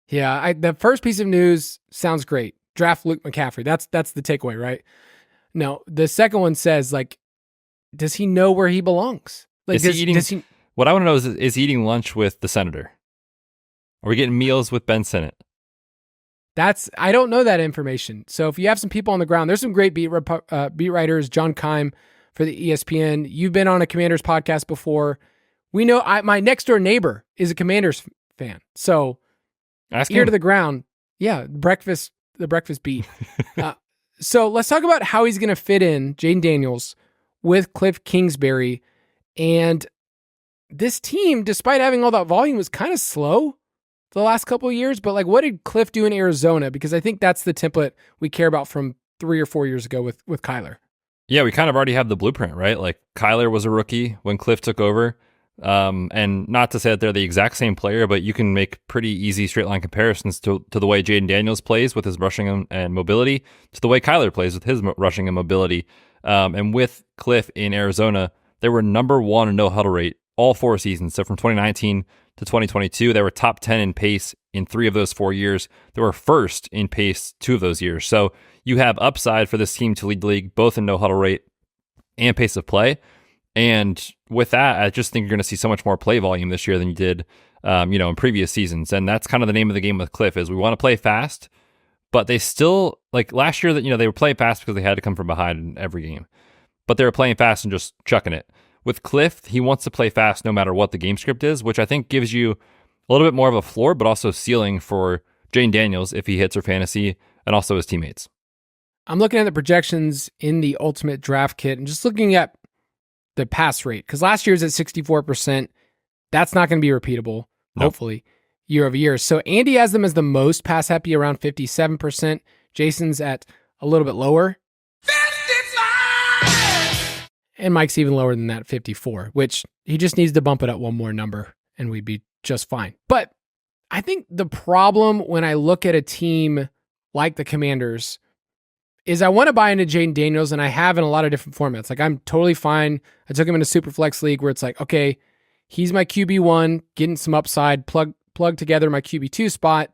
Yeah, the first piece of news sounds great. Draft Luke McCaffrey. That's the takeaway, right? No, the second one says, like, does he know where he belongs? Like, what I want to know is he eating lunch with the senator? Are we getting meals with Ben Sinnott? I don't know that information. So if you have some people on the ground, there's some great beat writers. John Keim for the ESPN. You've been on a Commanders podcast before. We know my next door neighbor is a Commanders fan. So ear to the ground. Yeah. The breakfast beat. So let's talk about how he's going to fit in Jayden Daniels with Cliff Kingsbury. And this team, despite having all that volume, was kind of slow the last couple of years, but like, what did Cliff do in Arizona? Because I think that's the template we care about from 3 or 4 years ago with Kyler. Yeah, we kind of already have the blueprint, right? Like Kyler was a rookie when Cliff took over. And not to say that they're the exact same player, but you can make pretty easy straight line comparisons to the way Jayden Daniels plays with his rushing and mobility to the way Kyler plays with his rushing and mobility. And with Cliff in Arizona, they were number 1 in no huddle rate all 4 seasons. So from 2019 to 2022, they were top 10 in pace in 3 of those 4 years. They were first in pace 2 of those years. So you have upside for this team to lead the league, both in no huddle rate and pace of play. And with that, I just think you're going to see so much more play volume this year than you did, in previous seasons. And that's kind of the name of the game with Cliff is we want to play fast, but they still, like last year, that they were playing fast because they had to come from behind in every game, but they were playing fast and just chucking it. With Cliff, he wants to play fast no matter what the game script is, which I think gives you a little bit more of a floor, but also ceiling for Jayden Daniels if he hits for fantasy and also his teammates. I'm looking at the projections in the Ultimate Draft Kit and just looking at the pass rate, because last year's at 64%. That's not going to be repeatable, hopefully, year over year. So Andy has them as the most pass happy, around 57%. Jason's at a little bit lower. 55! And Mike's even lower than that, 54, which he just needs to bump it up one more number and we'd be just fine. But I think the problem when I look at a team like the Commanders is I want to buy into Jayden Daniels, and I have in a lot of different formats. Like, I'm totally fine. I took him in a Superflex league where it's like, okay, he's my QB1, getting some upside, plug together my QB2 spot.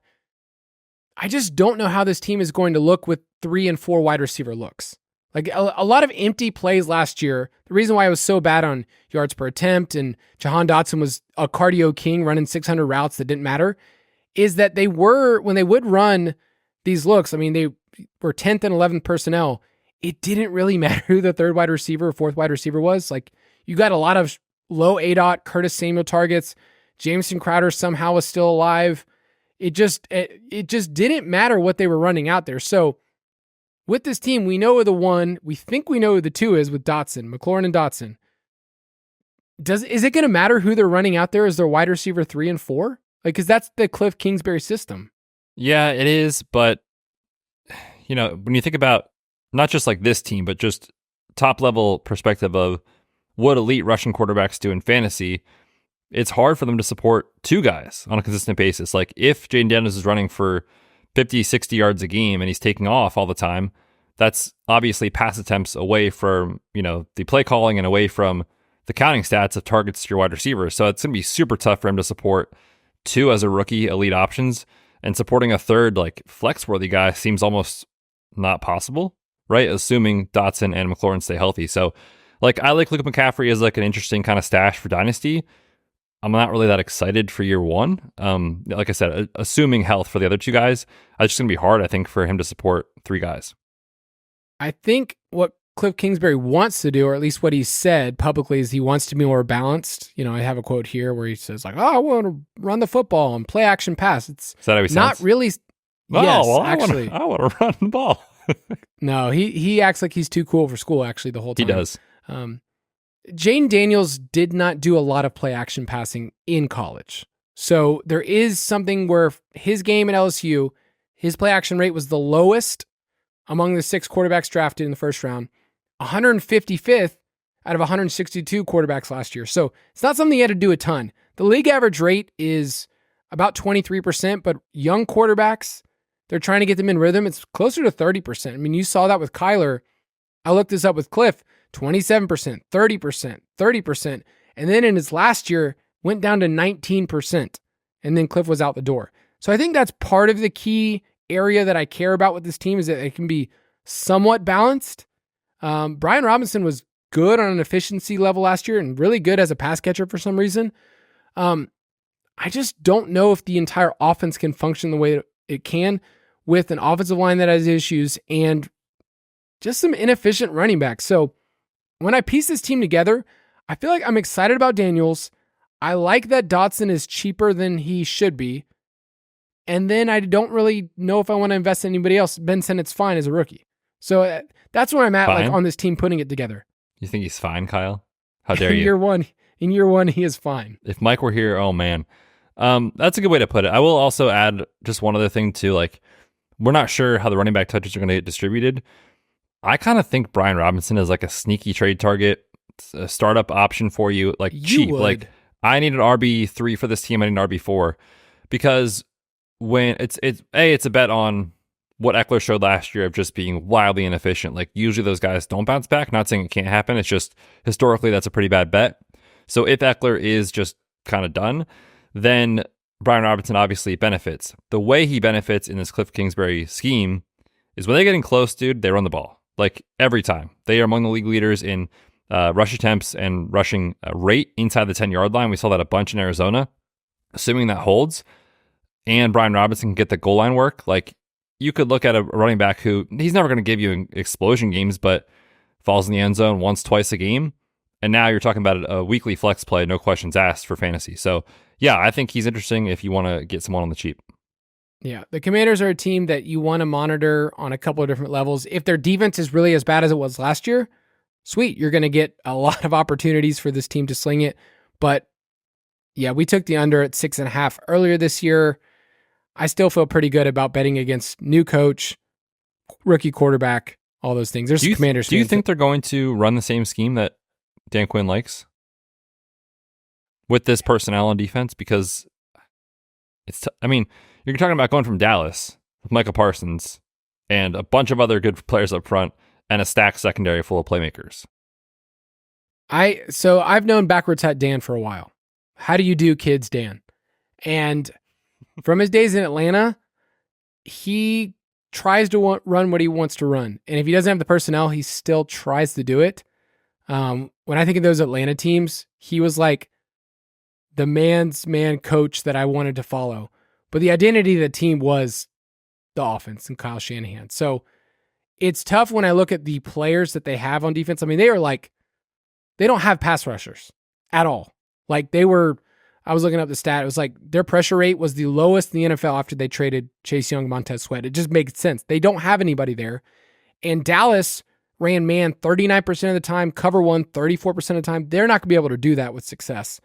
I just don't know how this team is going to look with 3 and 4 wide receiver looks. Like a lot of empty plays last year. The reason why I was so bad on yards per attempt and Jahan Dotson was a cardio king running 600 routes that didn't matter is that when they would run these looks, I mean, they were 10th and 11th personnel. It didn't really matter who the third wide receiver or fourth wide receiver was. Like you got a lot of low ADOT Curtis Samuel targets. Jameson Crowder somehow was still alive. It just didn't matter what they were running out there. So with this team, we know who the one, we think we know who the two is with Dotson, McLaurin and Dotson. Is it going to matter who they're running out there as their wide receiver 3 and 4? Like, because that's the Cliff Kingsbury system. Yeah, it is. But, when you think about not just like this team, but just top level perspective of what elite Russian quarterbacks do in fantasy, it's hard for them to support two guys on a consistent basis. Like if Jayden Daniels is running for 50, 60 yards a game and he's taking off all the time, that's obviously pass attempts away from, the play calling and away from the counting stats of targets to your wide receivers. So it's going to be super tough for him to support two as a rookie elite options, and supporting a third like flex worthy guy seems almost not possible, right? Assuming Dotson and McLaurin stay healthy. So like I like Luke McCaffrey as like an interesting kind of stash for Dynasty. I'm not really that excited for year one. Like I said, assuming health for the other two guys, it's just going to be hard, I think, for him to support three guys. I think what Cliff Kingsbury wants to do, or at least what he said publicly, is he wants to be more balanced. I have a quote here where he says like, I want to run the football and play action pass. Is that how he sounds? Not really. Oh, yes, well, actually. I want to run the ball. No, he acts like he's too cool for school, actually, the whole time. He does. Jayden Daniels did not do a lot of play action passing in college. So there is something where his game at LSU, his play action rate was the lowest among the 6 quarterbacks drafted in the first round, 155th out of 162 quarterbacks last year. So it's not something he had to do a ton. The league average rate is about 23%, but young quarterbacks, they're trying to get them in rhythm. It's closer to 30%. I mean, you saw that with Kyler. I looked this up with Cliff. 27%, 30%, 30%. And then in his last year, went down to 19%. And then Cliff was out the door. So I think that's part of the key area that I care about with this team is that it can be somewhat balanced. Brian Robinson was good on an efficiency level last year and really good as a pass catcher for some reason. I just don't know if the entire offense can function the way it can with an offensive line that has issues and just some inefficient running backs. So when I piece this team together, I feel like I'm excited about Daniels. I like that Dotson is cheaper than he should be. And then I don't really know if I want to invest in anybody else. Ben Sennett's fine as a rookie. So that's where I'm at like on this team putting it together. You think he's fine, Kyle? How dare you? In year one, he is fine. If Mike were here, oh man. That's a good way to put it. I will also add just one other thing too. Like, we're not sure how the running back touches are going to get distributed. I kind of think Brian Robinson is like a sneaky trade target, a startup option for you, like cheap. Like I need an RB3 for this team. I need an RB4 because when it's a bet on what Eckler showed last year of just being wildly inefficient. Like usually those guys don't bounce back. Not saying it can't happen. It's just historically that's a pretty bad bet. So if Eckler is just kind of done, then Brian Robinson obviously benefits. The way he benefits in this Cliff Kingsbury scheme is when they're getting close, dude, they run the ball. Like every time. They are among the league leaders in rush attempts and rushing rate inside the 10-yard line. We saw that a bunch in Arizona. Assuming that holds and Brian Robinson can get the goal line work, like you could look at a running back who he's never going to give you explosion games, but falls in the end zone once, twice a game. And now you're talking about a weekly flex play, no questions asked for fantasy. So yeah, I think he's interesting if you want to get someone on the cheap. Yeah, the Commanders are a team that you want to monitor on a couple of different levels. If their defense is really as bad as it was last year, sweet, you're going to get a lot of opportunities for this team to sling it. But yeah, we took the under at 6.5 earlier this year. I still feel pretty good about betting against new coach, rookie quarterback, all those things. There's Commanders. Do you think they're going to run the same scheme that Dan Quinn likes with this personnel on defense? Because you're talking about going from Dallas with Michael Parsons and a bunch of other good players up front and a stacked secondary full of playmakers. So I've known Backwards Hat Dan for a while. How do you do, kids, Dan? And from his days in Atlanta, he tries to run what he wants to run. And if he doesn't have the personnel, he still tries to do it. When I think of those Atlanta teams, he was like the man's man coach that I wanted to follow. But the identity of the team was the offense and Kyle Shanahan. So it's tough when I look at the players that they have on defense. I mean, they don't have pass rushers at all. Like I was looking up the stat. It was like their pressure rate was the lowest in the NFL after they traded Chase Young, Montez Sweat. It just makes sense. They don't have anybody there. And Dallas ran man 39% of the time, cover one 34% of the time. They're not going to be able to do that with success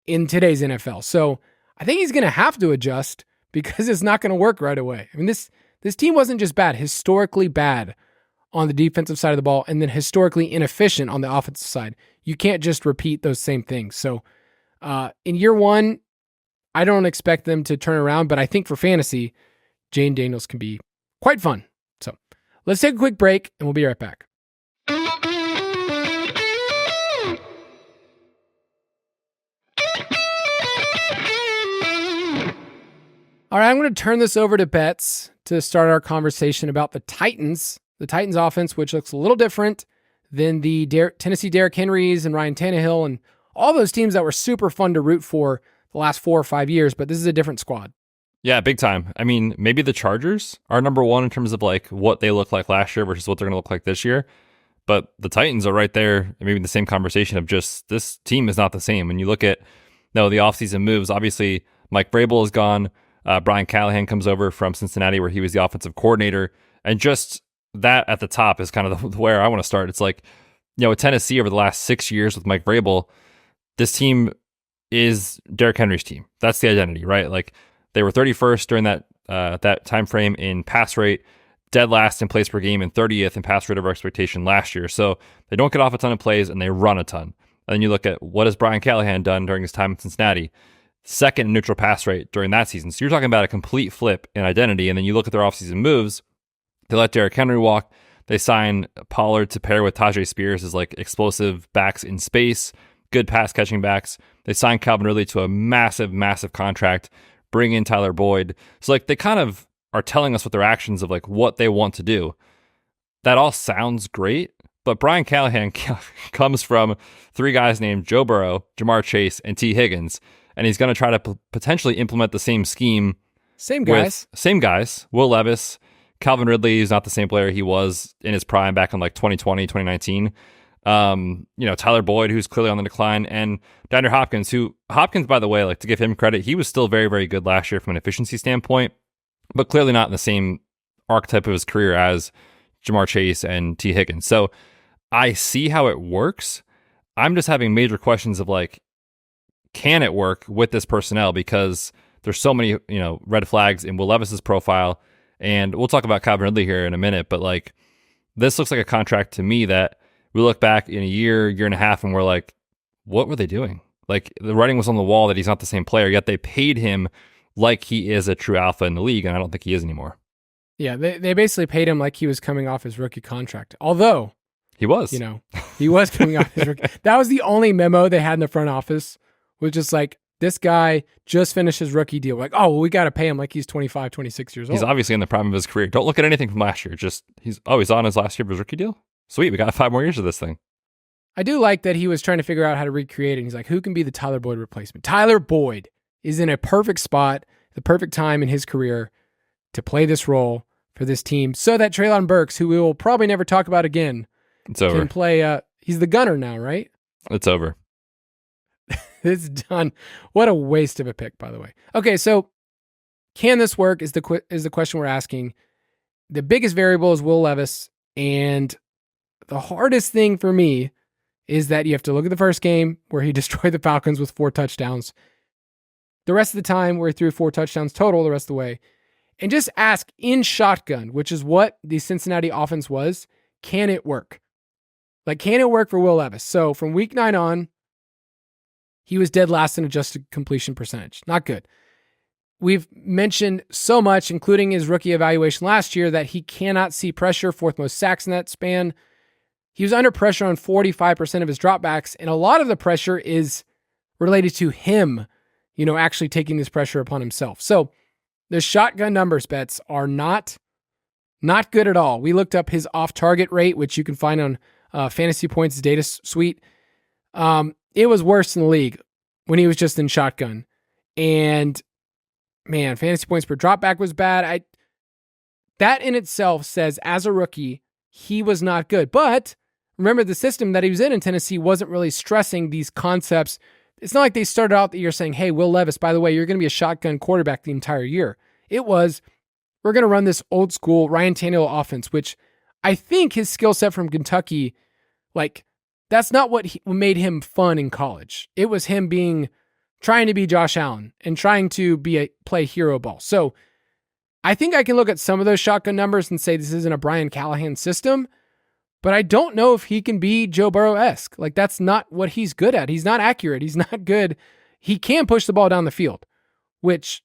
in today's NFL. So I think he's going to have to adjust because it's not going to work right away. I mean, this team wasn't just bad, historically bad on the defensive side of the ball, and then historically inefficient on the offensive side. You can't just repeat those same things. So in year one, I don't expect them to turn around, but I think for fantasy, Jayden Daniels can be quite fun. So let's take a quick break, and we'll be right back. All right, I'm going to turn this over to Betz to start our conversation about the Titans offense, which looks a little different than the Tennessee Derrick Henrys and Ryan Tannehill and all those teams that were super fun to root for the last 4 or 5 years, but this is a different squad. Yeah, big time. I mean, maybe the Chargers are number one in terms of like what they looked like last year versus what they're going to look like this year. But the Titans are right there, maybe in the same conversation of just this team is not the same. When you look at the offseason moves, obviously Mike Vrabel is gone. Brian Callahan comes over from Cincinnati where he was the offensive coordinator. And just that at the top is kind of where I want to start. It's like, with Tennessee over the last 6 years with Mike Vrabel, this team is Derrick Henry's team. That's the identity, right? Like they were 31st during that time frame in pass rate, dead last in plays per game, and 30th in pass rate over expectation last year. So they don't get off a ton of plays and they run a ton. And then you look at what has Brian Callahan done during his time in Cincinnati, second in neutral pass rate during that season. So you're talking about a complete flip in identity. And then you look at their offseason moves. They let Derrick Henry walk. They sign Pollard to pair with Tajay Spears as like explosive backs in space, good pass catching backs. They signed Calvin Ridley to a massive, massive contract, bring in Tyler Boyd. So like they kind of are telling us with their actions of like what they want to do. That all sounds great, but Brian Callahan comes from 3 guys named Joe Burrow, Jamar Chase, and T. Higgins, and he's going to try to potentially implement the same scheme. Same guys. Will Levis, Calvin Ridley is not the same player he was in his prime back in like 2020, 2019. Tyler Boyd, who's clearly on the decline, and DeAndre Hopkins, by the way, like to give him credit, he was still very, very good last year from an efficiency standpoint, but clearly not in the same archetype of his career as Jamar Chase and T. Higgins. So I see how it works. I'm just having major questions of like, can it work with this personnel? Because there's so many, red flags in Will Levis's profile. And we'll talk about Calvin Ridley here in a minute, but like this looks like a contract to me that we look back in a year and a half and we're like, what were they doing? Like the writing was on the wall that he's not the same player, yet they paid him like he is a true alpha in the league. And I don't think he is anymore. Yeah. They basically paid him like he was coming off his rookie contract. Although he was, he was coming off his rookie. That was the only memo they had in the front office, was just like, this guy just finished his rookie deal. Like, oh, well, we got to pay him like he's 25, 26 years old. He's obviously in the prime of his career. Don't look at anything from last year. Just he's on his last year of his rookie deal. Sweet, we got 5 more years of this thing. I do like that he was trying to figure out how to recreate it. He's like, who can be the Tyler Boyd replacement? Tyler Boyd is in a perfect spot, the perfect time in his career to play this role for this team so that Treylon Burks, who we will probably never talk about again, can play. He's the gunner now, right? It's over. It's done. What a waste of a pick, by the way. Okay, so can this work is the question we're asking. The biggest variable is Will Levis, and the hardest thing for me is that you have to look at the first game where he destroyed the Falcons with 4 touchdowns. The rest of the time where he threw 4 touchdowns total the rest of the way. And just ask in shotgun, which is what the Cincinnati offense was, can it work? Like, can it work for Will Levis? So from week 9 on, he was dead last in adjusted completion percentage. Not good. We've mentioned so much, including his rookie evaluation last year, that he cannot see pressure, 4th most sacks in that span. He was under pressure on 45% of his dropbacks, and a lot of the pressure is related to him, actually taking this pressure upon himself. So the shotgun numbers, Betz, are not Not good at all. We looked up his off-target rate, which you can find on Fantasy Points data suite. It was worse in the league when he was just in shotgun. And man, Fantasy Points per dropback was bad. That in itself says, as a rookie, he was not good. But remember, the system that he was in Tennessee wasn't really stressing these concepts. It's not like they started out the year saying, hey, Will Levis, by the way, you're going to be a shotgun quarterback the entire year. It was, we're going to run this old school Ryan Tannehill offense, which I think his skill set from Kentucky, like, that's not what made him fun in college. It was him trying to be Josh Allen and trying to play hero ball. So I think I can look at some of those shotgun numbers and say this isn't a Brian Callahan system, but I don't know if he can be Joe Burrow-esque. Like, that's not what he's good at. He's not accurate. He's not good. He can push the ball down the field, which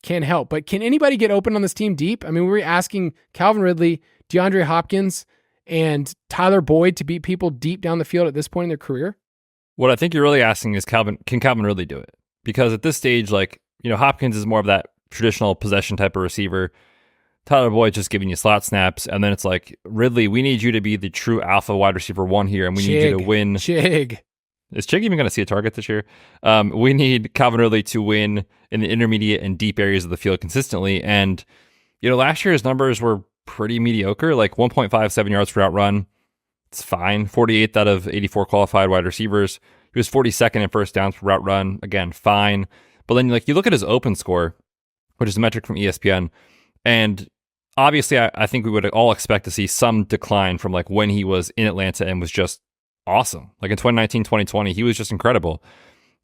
can help. But can anybody get open on this team deep? I mean, we're asking Calvin Ridley, DeAndre Hopkins, and Tyler Boyd to beat people deep down the field at this point in their career? What I think you're really asking is can Calvin Ridley do it? Because at this stage, like, Hopkins is more of that traditional possession type of receiver. Tyler Boyd just giving you slot snaps, and then it's like, Ridley, we need you to be the true alpha wide receiver one here, and we need you to win. Chig. Is Chig even going to see a target this year? We need Calvin Ridley to win in the intermediate and deep areas of the field consistently. And, last year's numbers were pretty mediocre, like 1.57 yards per route run. It's fine. 48th out of 84 qualified wide receivers. He was 42nd in first downs per route run. Again, fine. But then you look at his open score, which is a metric from ESPN, and obviously, I think we would all expect to see some decline from like when he was in Atlanta and was just awesome. Like in 2019, 2020, he was just incredible.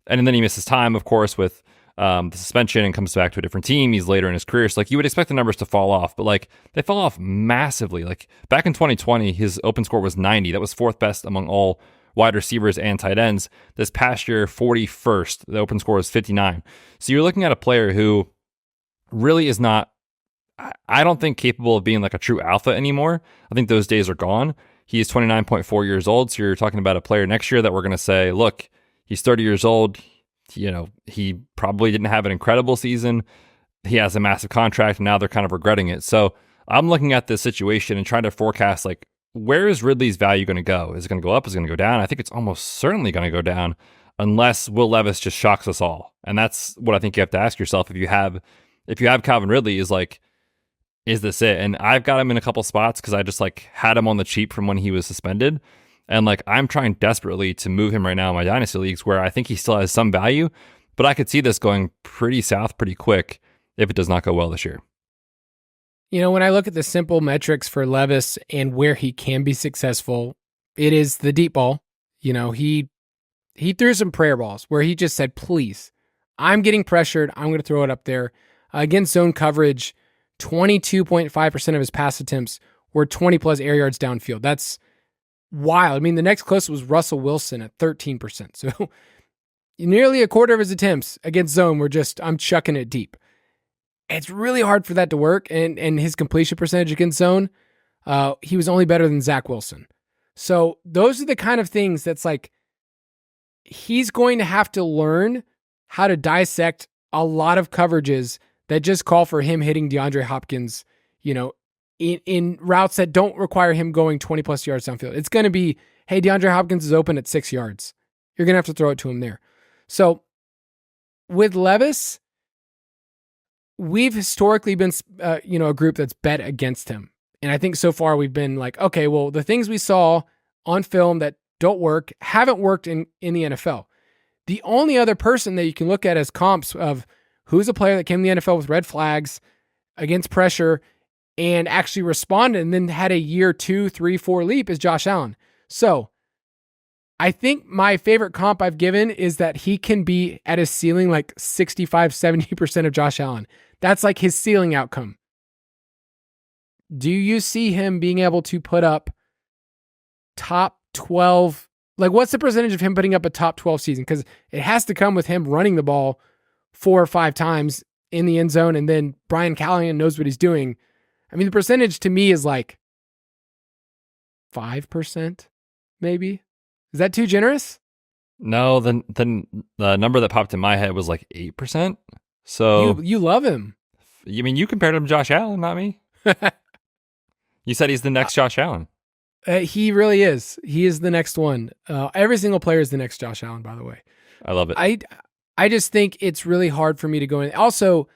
And then he misses time, of course, with the suspension and comes back to a different team. He's later in his career. So like you would expect the numbers to fall off, but like they fall off massively. Like back in 2020, his open score was 90. That was fourth best among all wide receivers and tight ends. This past year, 41st. The open score was 59. So you're looking at a player who really is not, I don't think, capable of being like a true alpha anymore. I think those days are gone. He is 29.4 years old. So you're talking about a player next year that we're going to say, look, he's 30 years old. He probably didn't have an incredible season. He has a massive contract, and now they're kind of regretting it. So I'm looking at this situation and trying to forecast, like, where is Ridley's value going to go? Is it going to go up? Is it going to go down? I think it's almost certainly going to go down unless Will Levis just shocks us all. And that's what I think you have to ask yourself if you have Calvin Ridley, is like, is this it? And I've got him in a couple spots because I just like had him on the cheap from when he was suspended. And like, I'm trying desperately to move him right now in my Dynasty leagues where I think he still has some value, but I could see this going pretty south pretty quick if it does not go well this year. When I look at the simple metrics for Levis and where he can be successful, it is the deep ball. He threw some prayer balls where he just said, please, I'm getting pressured. I'm going to throw it up there. Against zone coverage, 22.5% of his pass attempts were 20 plus air yards downfield. That's wild. I mean, the next closest was Russell Wilson at 13%. So nearly a quarter of his attempts against zone were just, I'm chucking it deep. It's really hard for that to work. And his completion percentage against zone, he was only better than Zach Wilson. So those are the kind of things that's like, he's going to have to learn how to dissect a lot of coverages that just call for him hitting DeAndre Hopkins, in routes that don't require him going 20 plus yards downfield. It's going to be, hey, DeAndre Hopkins is open at 6 yards. You're going to have to throw it to him there. So with Levis, we've historically been, a group that's bet against him. And I think so far we've been like, okay, well, the things we saw on film that don't work haven't worked in the NFL. The only other person that you can look at as comps of who's a player that came to the NFL with red flags against pressure and actually responded and then had a year 2, 3, 4 leap is Josh Allen. So I think my favorite comp I've given is that he can be at his ceiling like 65, 70% of Josh Allen. That's like his ceiling outcome. Do you see him being able to put up top 12? Like, what's the percentage of him putting up a top 12 season? Because it has to come with him running the ball 4 or 5 times in the end zone, and then Brian Callahan knows what he's doing. I mean, the percentage to me is like 5%, maybe. Is that too generous? No, the number that popped in my head was like 8%. So you love him. You mean you compared him to Josh Allen, not me? You said he's the next Josh Allen. He really is. He is the next one. Every single player is the next Josh Allen, by the way. I love it. I just think it's really hard for me to go in. Also,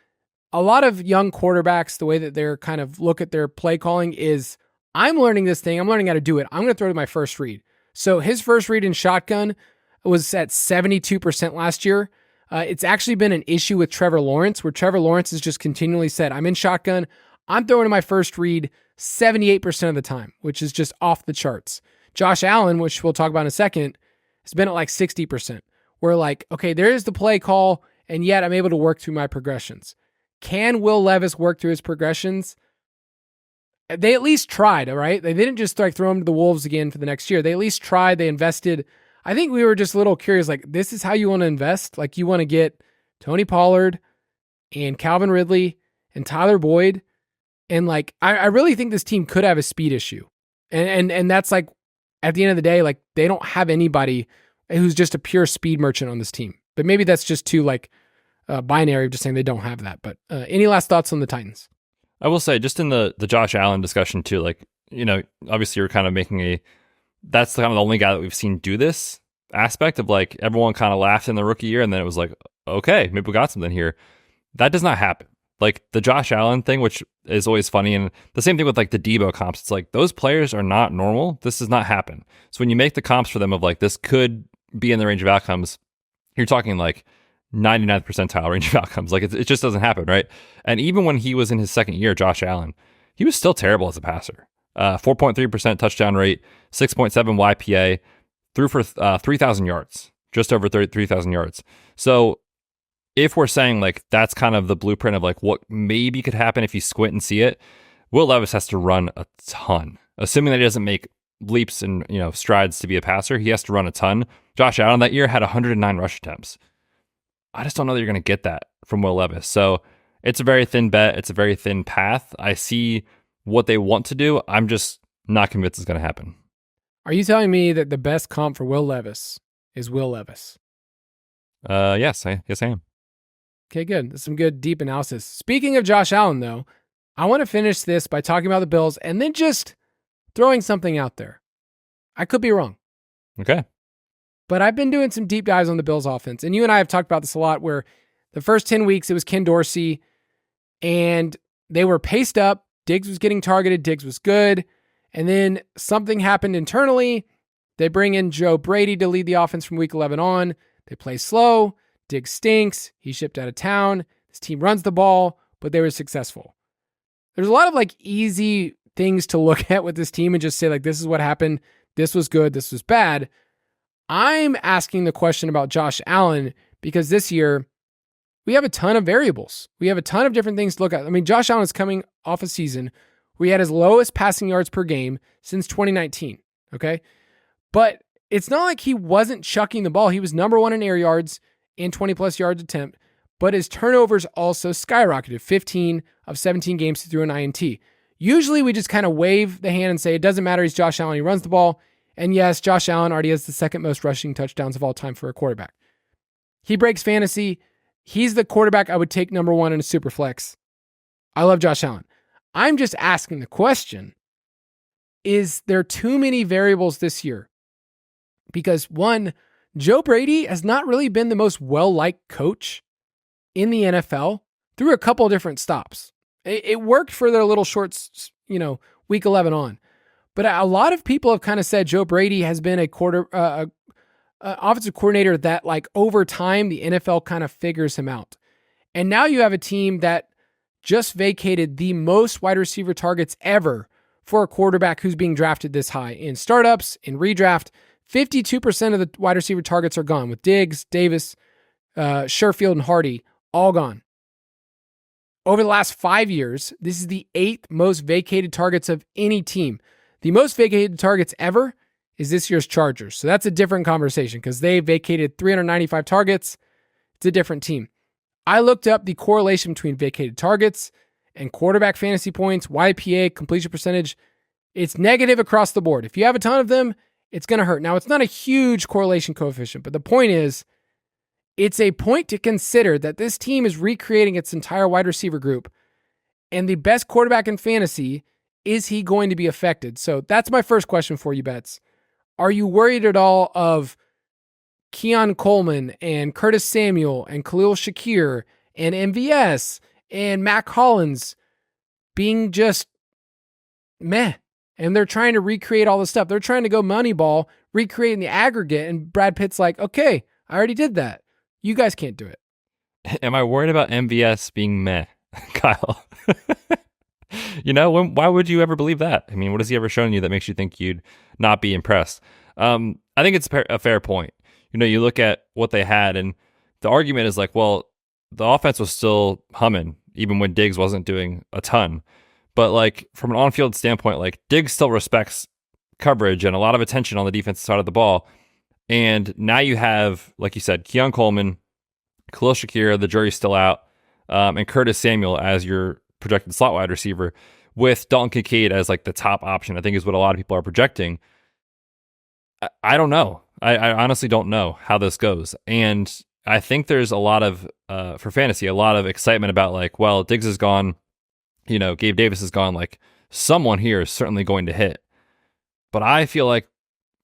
a lot of young quarterbacks, the way that they're kind of look at their play calling is, I'm learning this thing. I'm learning how to do it. I'm going to throw to my first read. So his first read in shotgun was at 72% last year. It's actually been an issue with Trevor Lawrence, where Trevor Lawrence has just continually said, I'm in shotgun. I'm throwing to my first read 78% of the time, which is just off the charts. Josh Allen, which we'll talk about in a second, has been at like 60%. We're like, okay, there's the play call, and yet I'm able to work through my progressions. Can Will Levis work through his progressions? They at least tried, all right? They didn't just like throw him to the Wolves again for the next year. They at least tried. They invested. I think we were just a little curious, like, this is how you want to invest? Like, you want to get Tony Pollard and Calvin Ridley and Tyler Boyd. And like, I really think this team could have a speed issue. And that's like, at the end of the day, like, they don't have anybody who's just a pure speed merchant on this team. But maybe that's just too like binary of just saying they don't have that. But any last thoughts on the Titans? I will say, just in the Josh Allen discussion too, like, you know, obviously you're kind of making that's kind of the only guy that we've seen do this aspect of like, everyone kind of laughed in the rookie year and then it was like, okay, maybe we got something here. That does not happen. Like the Josh Allen thing, which is always funny, and the same thing with like the Debo comps. It's like, those players are not normal. This does not happen. So when you make the comps for them of like, this could be in the range of outcomes, you're talking like 99th percentile range of outcomes. Like it just doesn't happen, right? And even when he was in his second year, Josh Allen, he was still terrible as a passer. 4.3% touchdown rate, 6.7 YPA, threw for 3,000 yards, just over 3,000 yards. So if we're saying like that's kind of the blueprint of like what maybe could happen if you squint and see it, Will Levis has to run a ton. Assuming that he doesn't make leaps and, you know, strides to be a passer, he has to run a ton. Josh Allen that year had 109 rush attempts. I just don't know that you're going to get that from Will Levis. So it's a very thin bet. It's a very thin path. I see what they want to do. I'm just not convinced it's going to happen. Are you telling me that the best comp for Will Levis is Will Levis? Yes, I am. Okay, good. That's some good deep analysis. Speaking of Josh Allen, though, I want to finish this by talking about the Bills and then just throwing something out there. I could be wrong. Okay. But I've been doing some deep dives on the Bills offense. And you and I have talked about this a lot, where the first 10 weeks, it was Ken Dorsey, and they were paced up. Diggs was getting targeted. Diggs was good. And then something happened internally. They bring in Joe Brady to lead the offense from week 11 on. They play slow. Diggs stinks. He's shipped out of town. This team runs the ball, but they were successful. There's a lot of like easy things to look at with this team and just say like, this is what happened. This was good. This was bad. I'm asking the question about Josh Allen because this year we have a ton of variables. We have a ton of different things to look at. I mean, Josh Allen is coming off a season where he had his lowest passing yards per game since 2019. Okay. But it's not like he wasn't chucking the ball. He was number one in air yards and 20 plus yards attempt, but his turnovers also skyrocketed. 15 of 17 games he threw an INT. Usually we just kind of wave the hand and say, it doesn't matter. He's Josh Allen. He runs the ball. And yes, Josh Allen already has the second most rushing touchdowns of all time for a quarterback. He breaks fantasy. He's the quarterback I would take number one in a super flex. I love Josh Allen. I'm just asking the question, is there too many variables this year? Because one, Joe Brady has not really been the most well-liked coach in the NFL through a couple of different stops. It worked for their little shorts, week 11 on. But a lot of people have kind of said Joe Brady has been a offensive coordinator that like over time, the NFL kind of figures him out. And now you have a team that just vacated the most wide receiver targets ever for a quarterback who's being drafted this high. In startups, in redraft, 52% of the wide receiver targets are gone with Diggs, Davis, Sherfield, and Hardy all gone. Over the last 5 years, this is the 8th most vacated targets of any team. The most vacated targets ever is this year's Chargers. So that's a different conversation because they vacated 395 targets. It's a different team. I looked up the correlation between vacated targets and quarterback fantasy points, YPA, completion percentage. It's negative across the board. If you have a ton of them, it's going to hurt. Now, it's not a huge correlation coefficient, but the point is, it's a point to consider that this team is recreating its entire wide receiver group, and the best quarterback in fantasy is he going to be affected? So that's my first question for you, Betz. Are you worried at all of Keon Coleman and Curtis Samuel and Khalil Shakir and MVS and Matt Collins being just meh? And they're trying to recreate all this stuff. They're trying to go Moneyball, recreating the aggregate, and Brad Pitt's like, okay, I already did that. You guys can't do it. Am I worried about MVS being meh, Kyle? Why would you ever believe that? I mean, what has he ever shown you that makes you think you'd not be impressed? I think it's a fair point. You look at what they had, and the argument is like, well, the offense was still humming, even when Diggs wasn't doing a ton. But like from an on-field standpoint, like Diggs still respects coverage and a lot of attention on the defensive side of the ball. And now you have, like you said, Keon Coleman, Khalil Shakir, the jury's still out, and Curtis Samuel as your projected slot wide receiver, with Dalton Kincaid as like the top option, I think is what a lot of people are projecting. I don't know. I honestly don't know how this goes. And I think there's a lot of, for fantasy, a lot of excitement about like, well, Diggs is gone, Gabe Davis is gone, like someone here is certainly going to hit. But I feel like,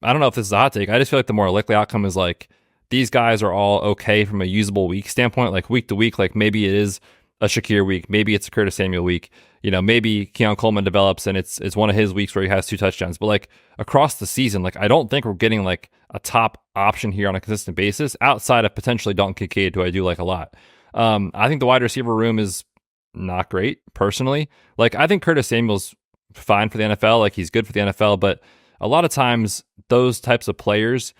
I don't know if this is a hot take, I just feel like the more likely outcome is like, these guys are all okay from a usable week standpoint, like week to week, like maybe it is a Shakir week, maybe it's a Curtis Samuel week, maybe Keon Coleman develops and it's one of his weeks where he has 2 touchdowns. But like across the season, like I don't think we're getting like a top option here on a consistent basis outside of potentially Dalton Kincaid, who I do like a lot. I think the wide receiver room is not great personally. Like I think Curtis Samuel's fine for the NFL, like he's good for the NFL, but a lot of times those types of players,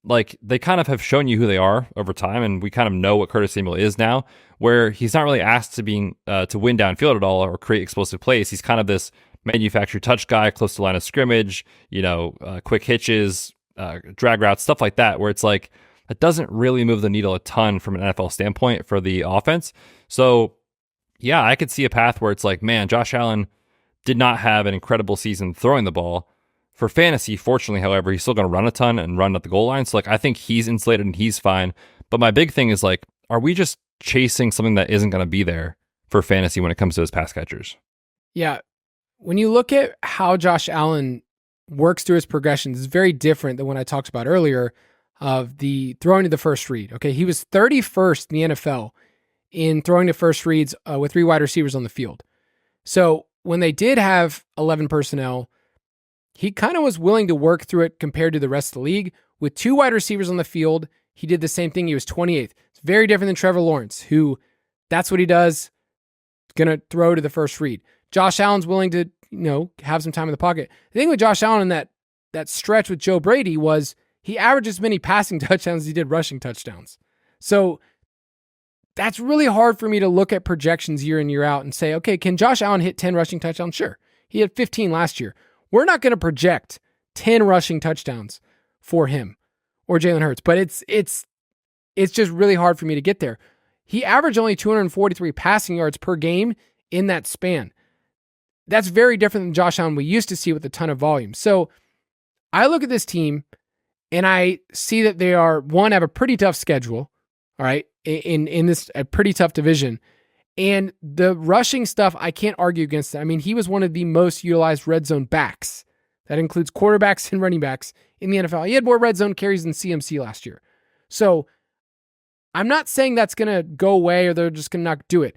like they kind of have shown you who they are over time, and we kind of know what Curtis Samuel is now, where he's not really asked to win downfield at all or create explosive plays. He's kind of this manufactured touch guy, close to line of scrimmage, quick hitches, drag routes, stuff like that, where it's like it doesn't really move the needle a ton from an NFL standpoint for the offense. So yeah, I could see a path where it's like, man, Josh Allen did not have an incredible season throwing the ball. For fantasy, fortunately, however, he's still going to run a ton and run at the goal line. So like I think he's insulated and he's fine. But my big thing is like, are we just chasing something that isn't going to be there for fantasy when it comes to his pass catchers? Yeah. When you look at how Josh Allen works through his progressions, it's very different than what I talked about earlier of the throwing to the first read. Okay. He was 31st in the NFL in throwing to first reads with 3 wide receivers on the field. So when they did have 11 personnel, he kind of was willing to work through it compared to the rest of the league. With 2 wide receivers on the field, he did the same thing. He was 28th. It's very different than Trevor Lawrence, who that's what he does, going to throw to the first read. Josh Allen's willing to, have some time in the pocket. The thing with Josh Allen in that stretch with Joe Brady was he averaged as many passing touchdowns as he did rushing touchdowns. So that's really hard for me to look at projections year in, year out and say, okay, can Josh Allen hit 10 rushing touchdowns? Sure. He had 15 last year. We're not going to project 10 rushing touchdowns for him or Jalen Hurts, but it's just really hard for me to get there. He averaged only 243 passing yards per game in that span. That's very different than Josh Allen we used to see with a ton of volume. So I look at this team and I see that they have a pretty tough schedule, all right, in this a pretty tough division. And the rushing stuff, I can't argue against that. I mean, he was one of the most utilized red zone backs. That includes quarterbacks and running backs in the NFL. He had more red zone carries than CMC last year. So I'm not saying that's going to go away or they're just going to not do it.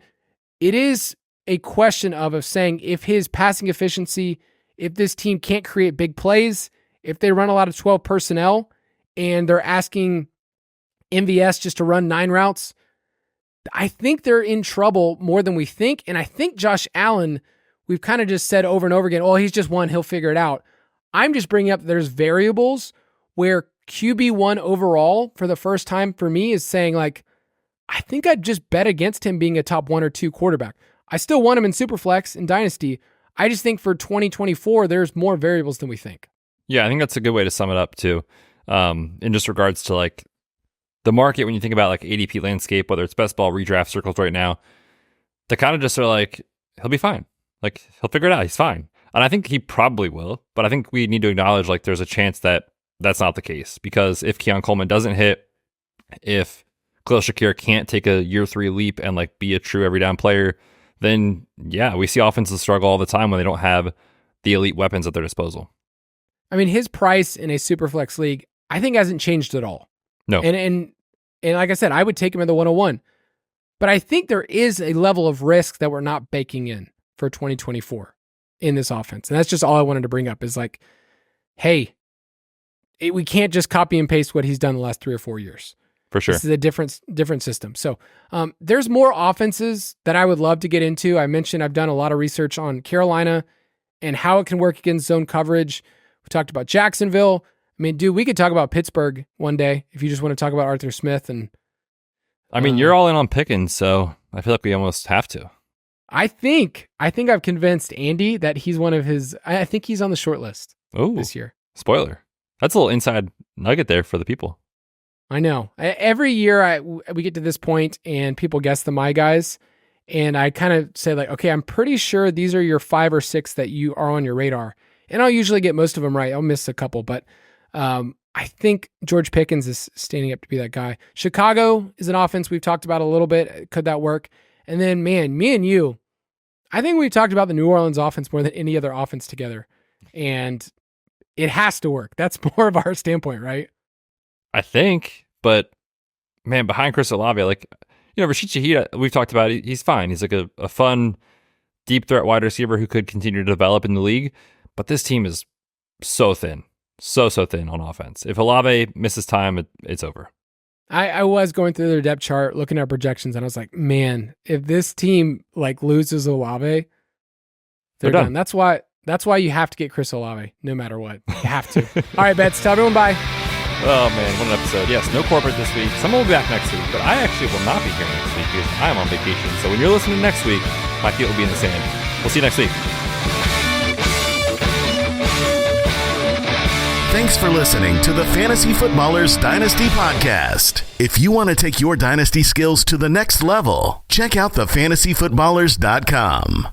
It is a question of saying if his passing efficiency, if this team can't create big plays, if they run a lot of 12 personnel and they're asking MVS just to run 9 routes, I think they're in trouble more than we think. And I think Josh Allen, we've kind of just said over and over again, oh, he's just one, he'll figure it out. I'm just bringing up there's variables where QB1 overall for the first time for me is saying like, I think I'd just bet against him being a top 1 or 2 quarterback. I still want him in Superflex and Dynasty. I just think for 2024, there's more variables than we think. Yeah, I think that's a good way to sum it up too. In just regards to like, the market, when you think about like ADP landscape, whether it's best ball redraft circles right now, they kind of just are like, he'll be fine. Like he'll figure it out. He's fine. And I think he probably will, but I think we need to acknowledge like there's a chance that that's not the case, because if Keon Coleman doesn't hit, if Khalil Shakir can't take a year 3 leap and like be a true every down player, then yeah, we see offenses struggle all the time when they don't have the elite weapons at their disposal. I mean, his price in a Superflex league, I think hasn't changed at all. No. And like I said, I would take him at the 101. But I think there is a level of risk that we're not baking in for 2024 in this offense. And that's just all I wanted to bring up is like, hey, we can't just copy and paste what he's done the last 3 or 4 years. For sure. This is a different system. So there's more offenses that I would love to get into. I mentioned I've done a lot of research on Carolina and how it can work against zone coverage. We talked about Jacksonville. I mean, dude, we could talk about Pittsburgh one day if you just want to talk about Arthur Smith. And I mean, you're all in on Pickens, so I feel like we almost have to. I think I've convinced Andy that he's one of his. I think he's on the short list this year. Spoiler. That's a little inside nugget there for the people. I know. Every year we get to this point and people guess the my guys, and I kind of say like, okay, I'm pretty sure these are your 5 or 6 that you are on your radar, and I'll usually get most of them right. I'll miss a couple, but I think George Pickens is standing up to be that guy. Chicago is an offense we've talked about a little bit. Could that work? And then, man, me and you, I think we've talked about the New Orleans offense more than any other offense together, and it has to work. That's more of our standpoint, right? I think, but man, behind Chris Olave, like, Rashid Shaheed, we've talked about, he's fine. He's like a fun, deep threat wide receiver who could continue to develop in the league, but this team is so thin, so thin on offense. If Olave misses time, it's over. I was going through their depth chart, looking at projections, and I was like, man, if this team like loses Olave, they're done. That's why you have to get Chris Olave, no matter what. You have to. All right, Betz, tell everyone bye. Oh, man, what an episode. Yes, no corporate this week. Someone will be back next week, but I actually will not be here next week because I am on vacation. So when you're listening next week, my feet will be in the sand. We'll see you next week. Thanks for listening to the Fantasy Footballers Dynasty Podcast. If you want to take your dynasty skills to the next level, check out thefantasyfootballers.com.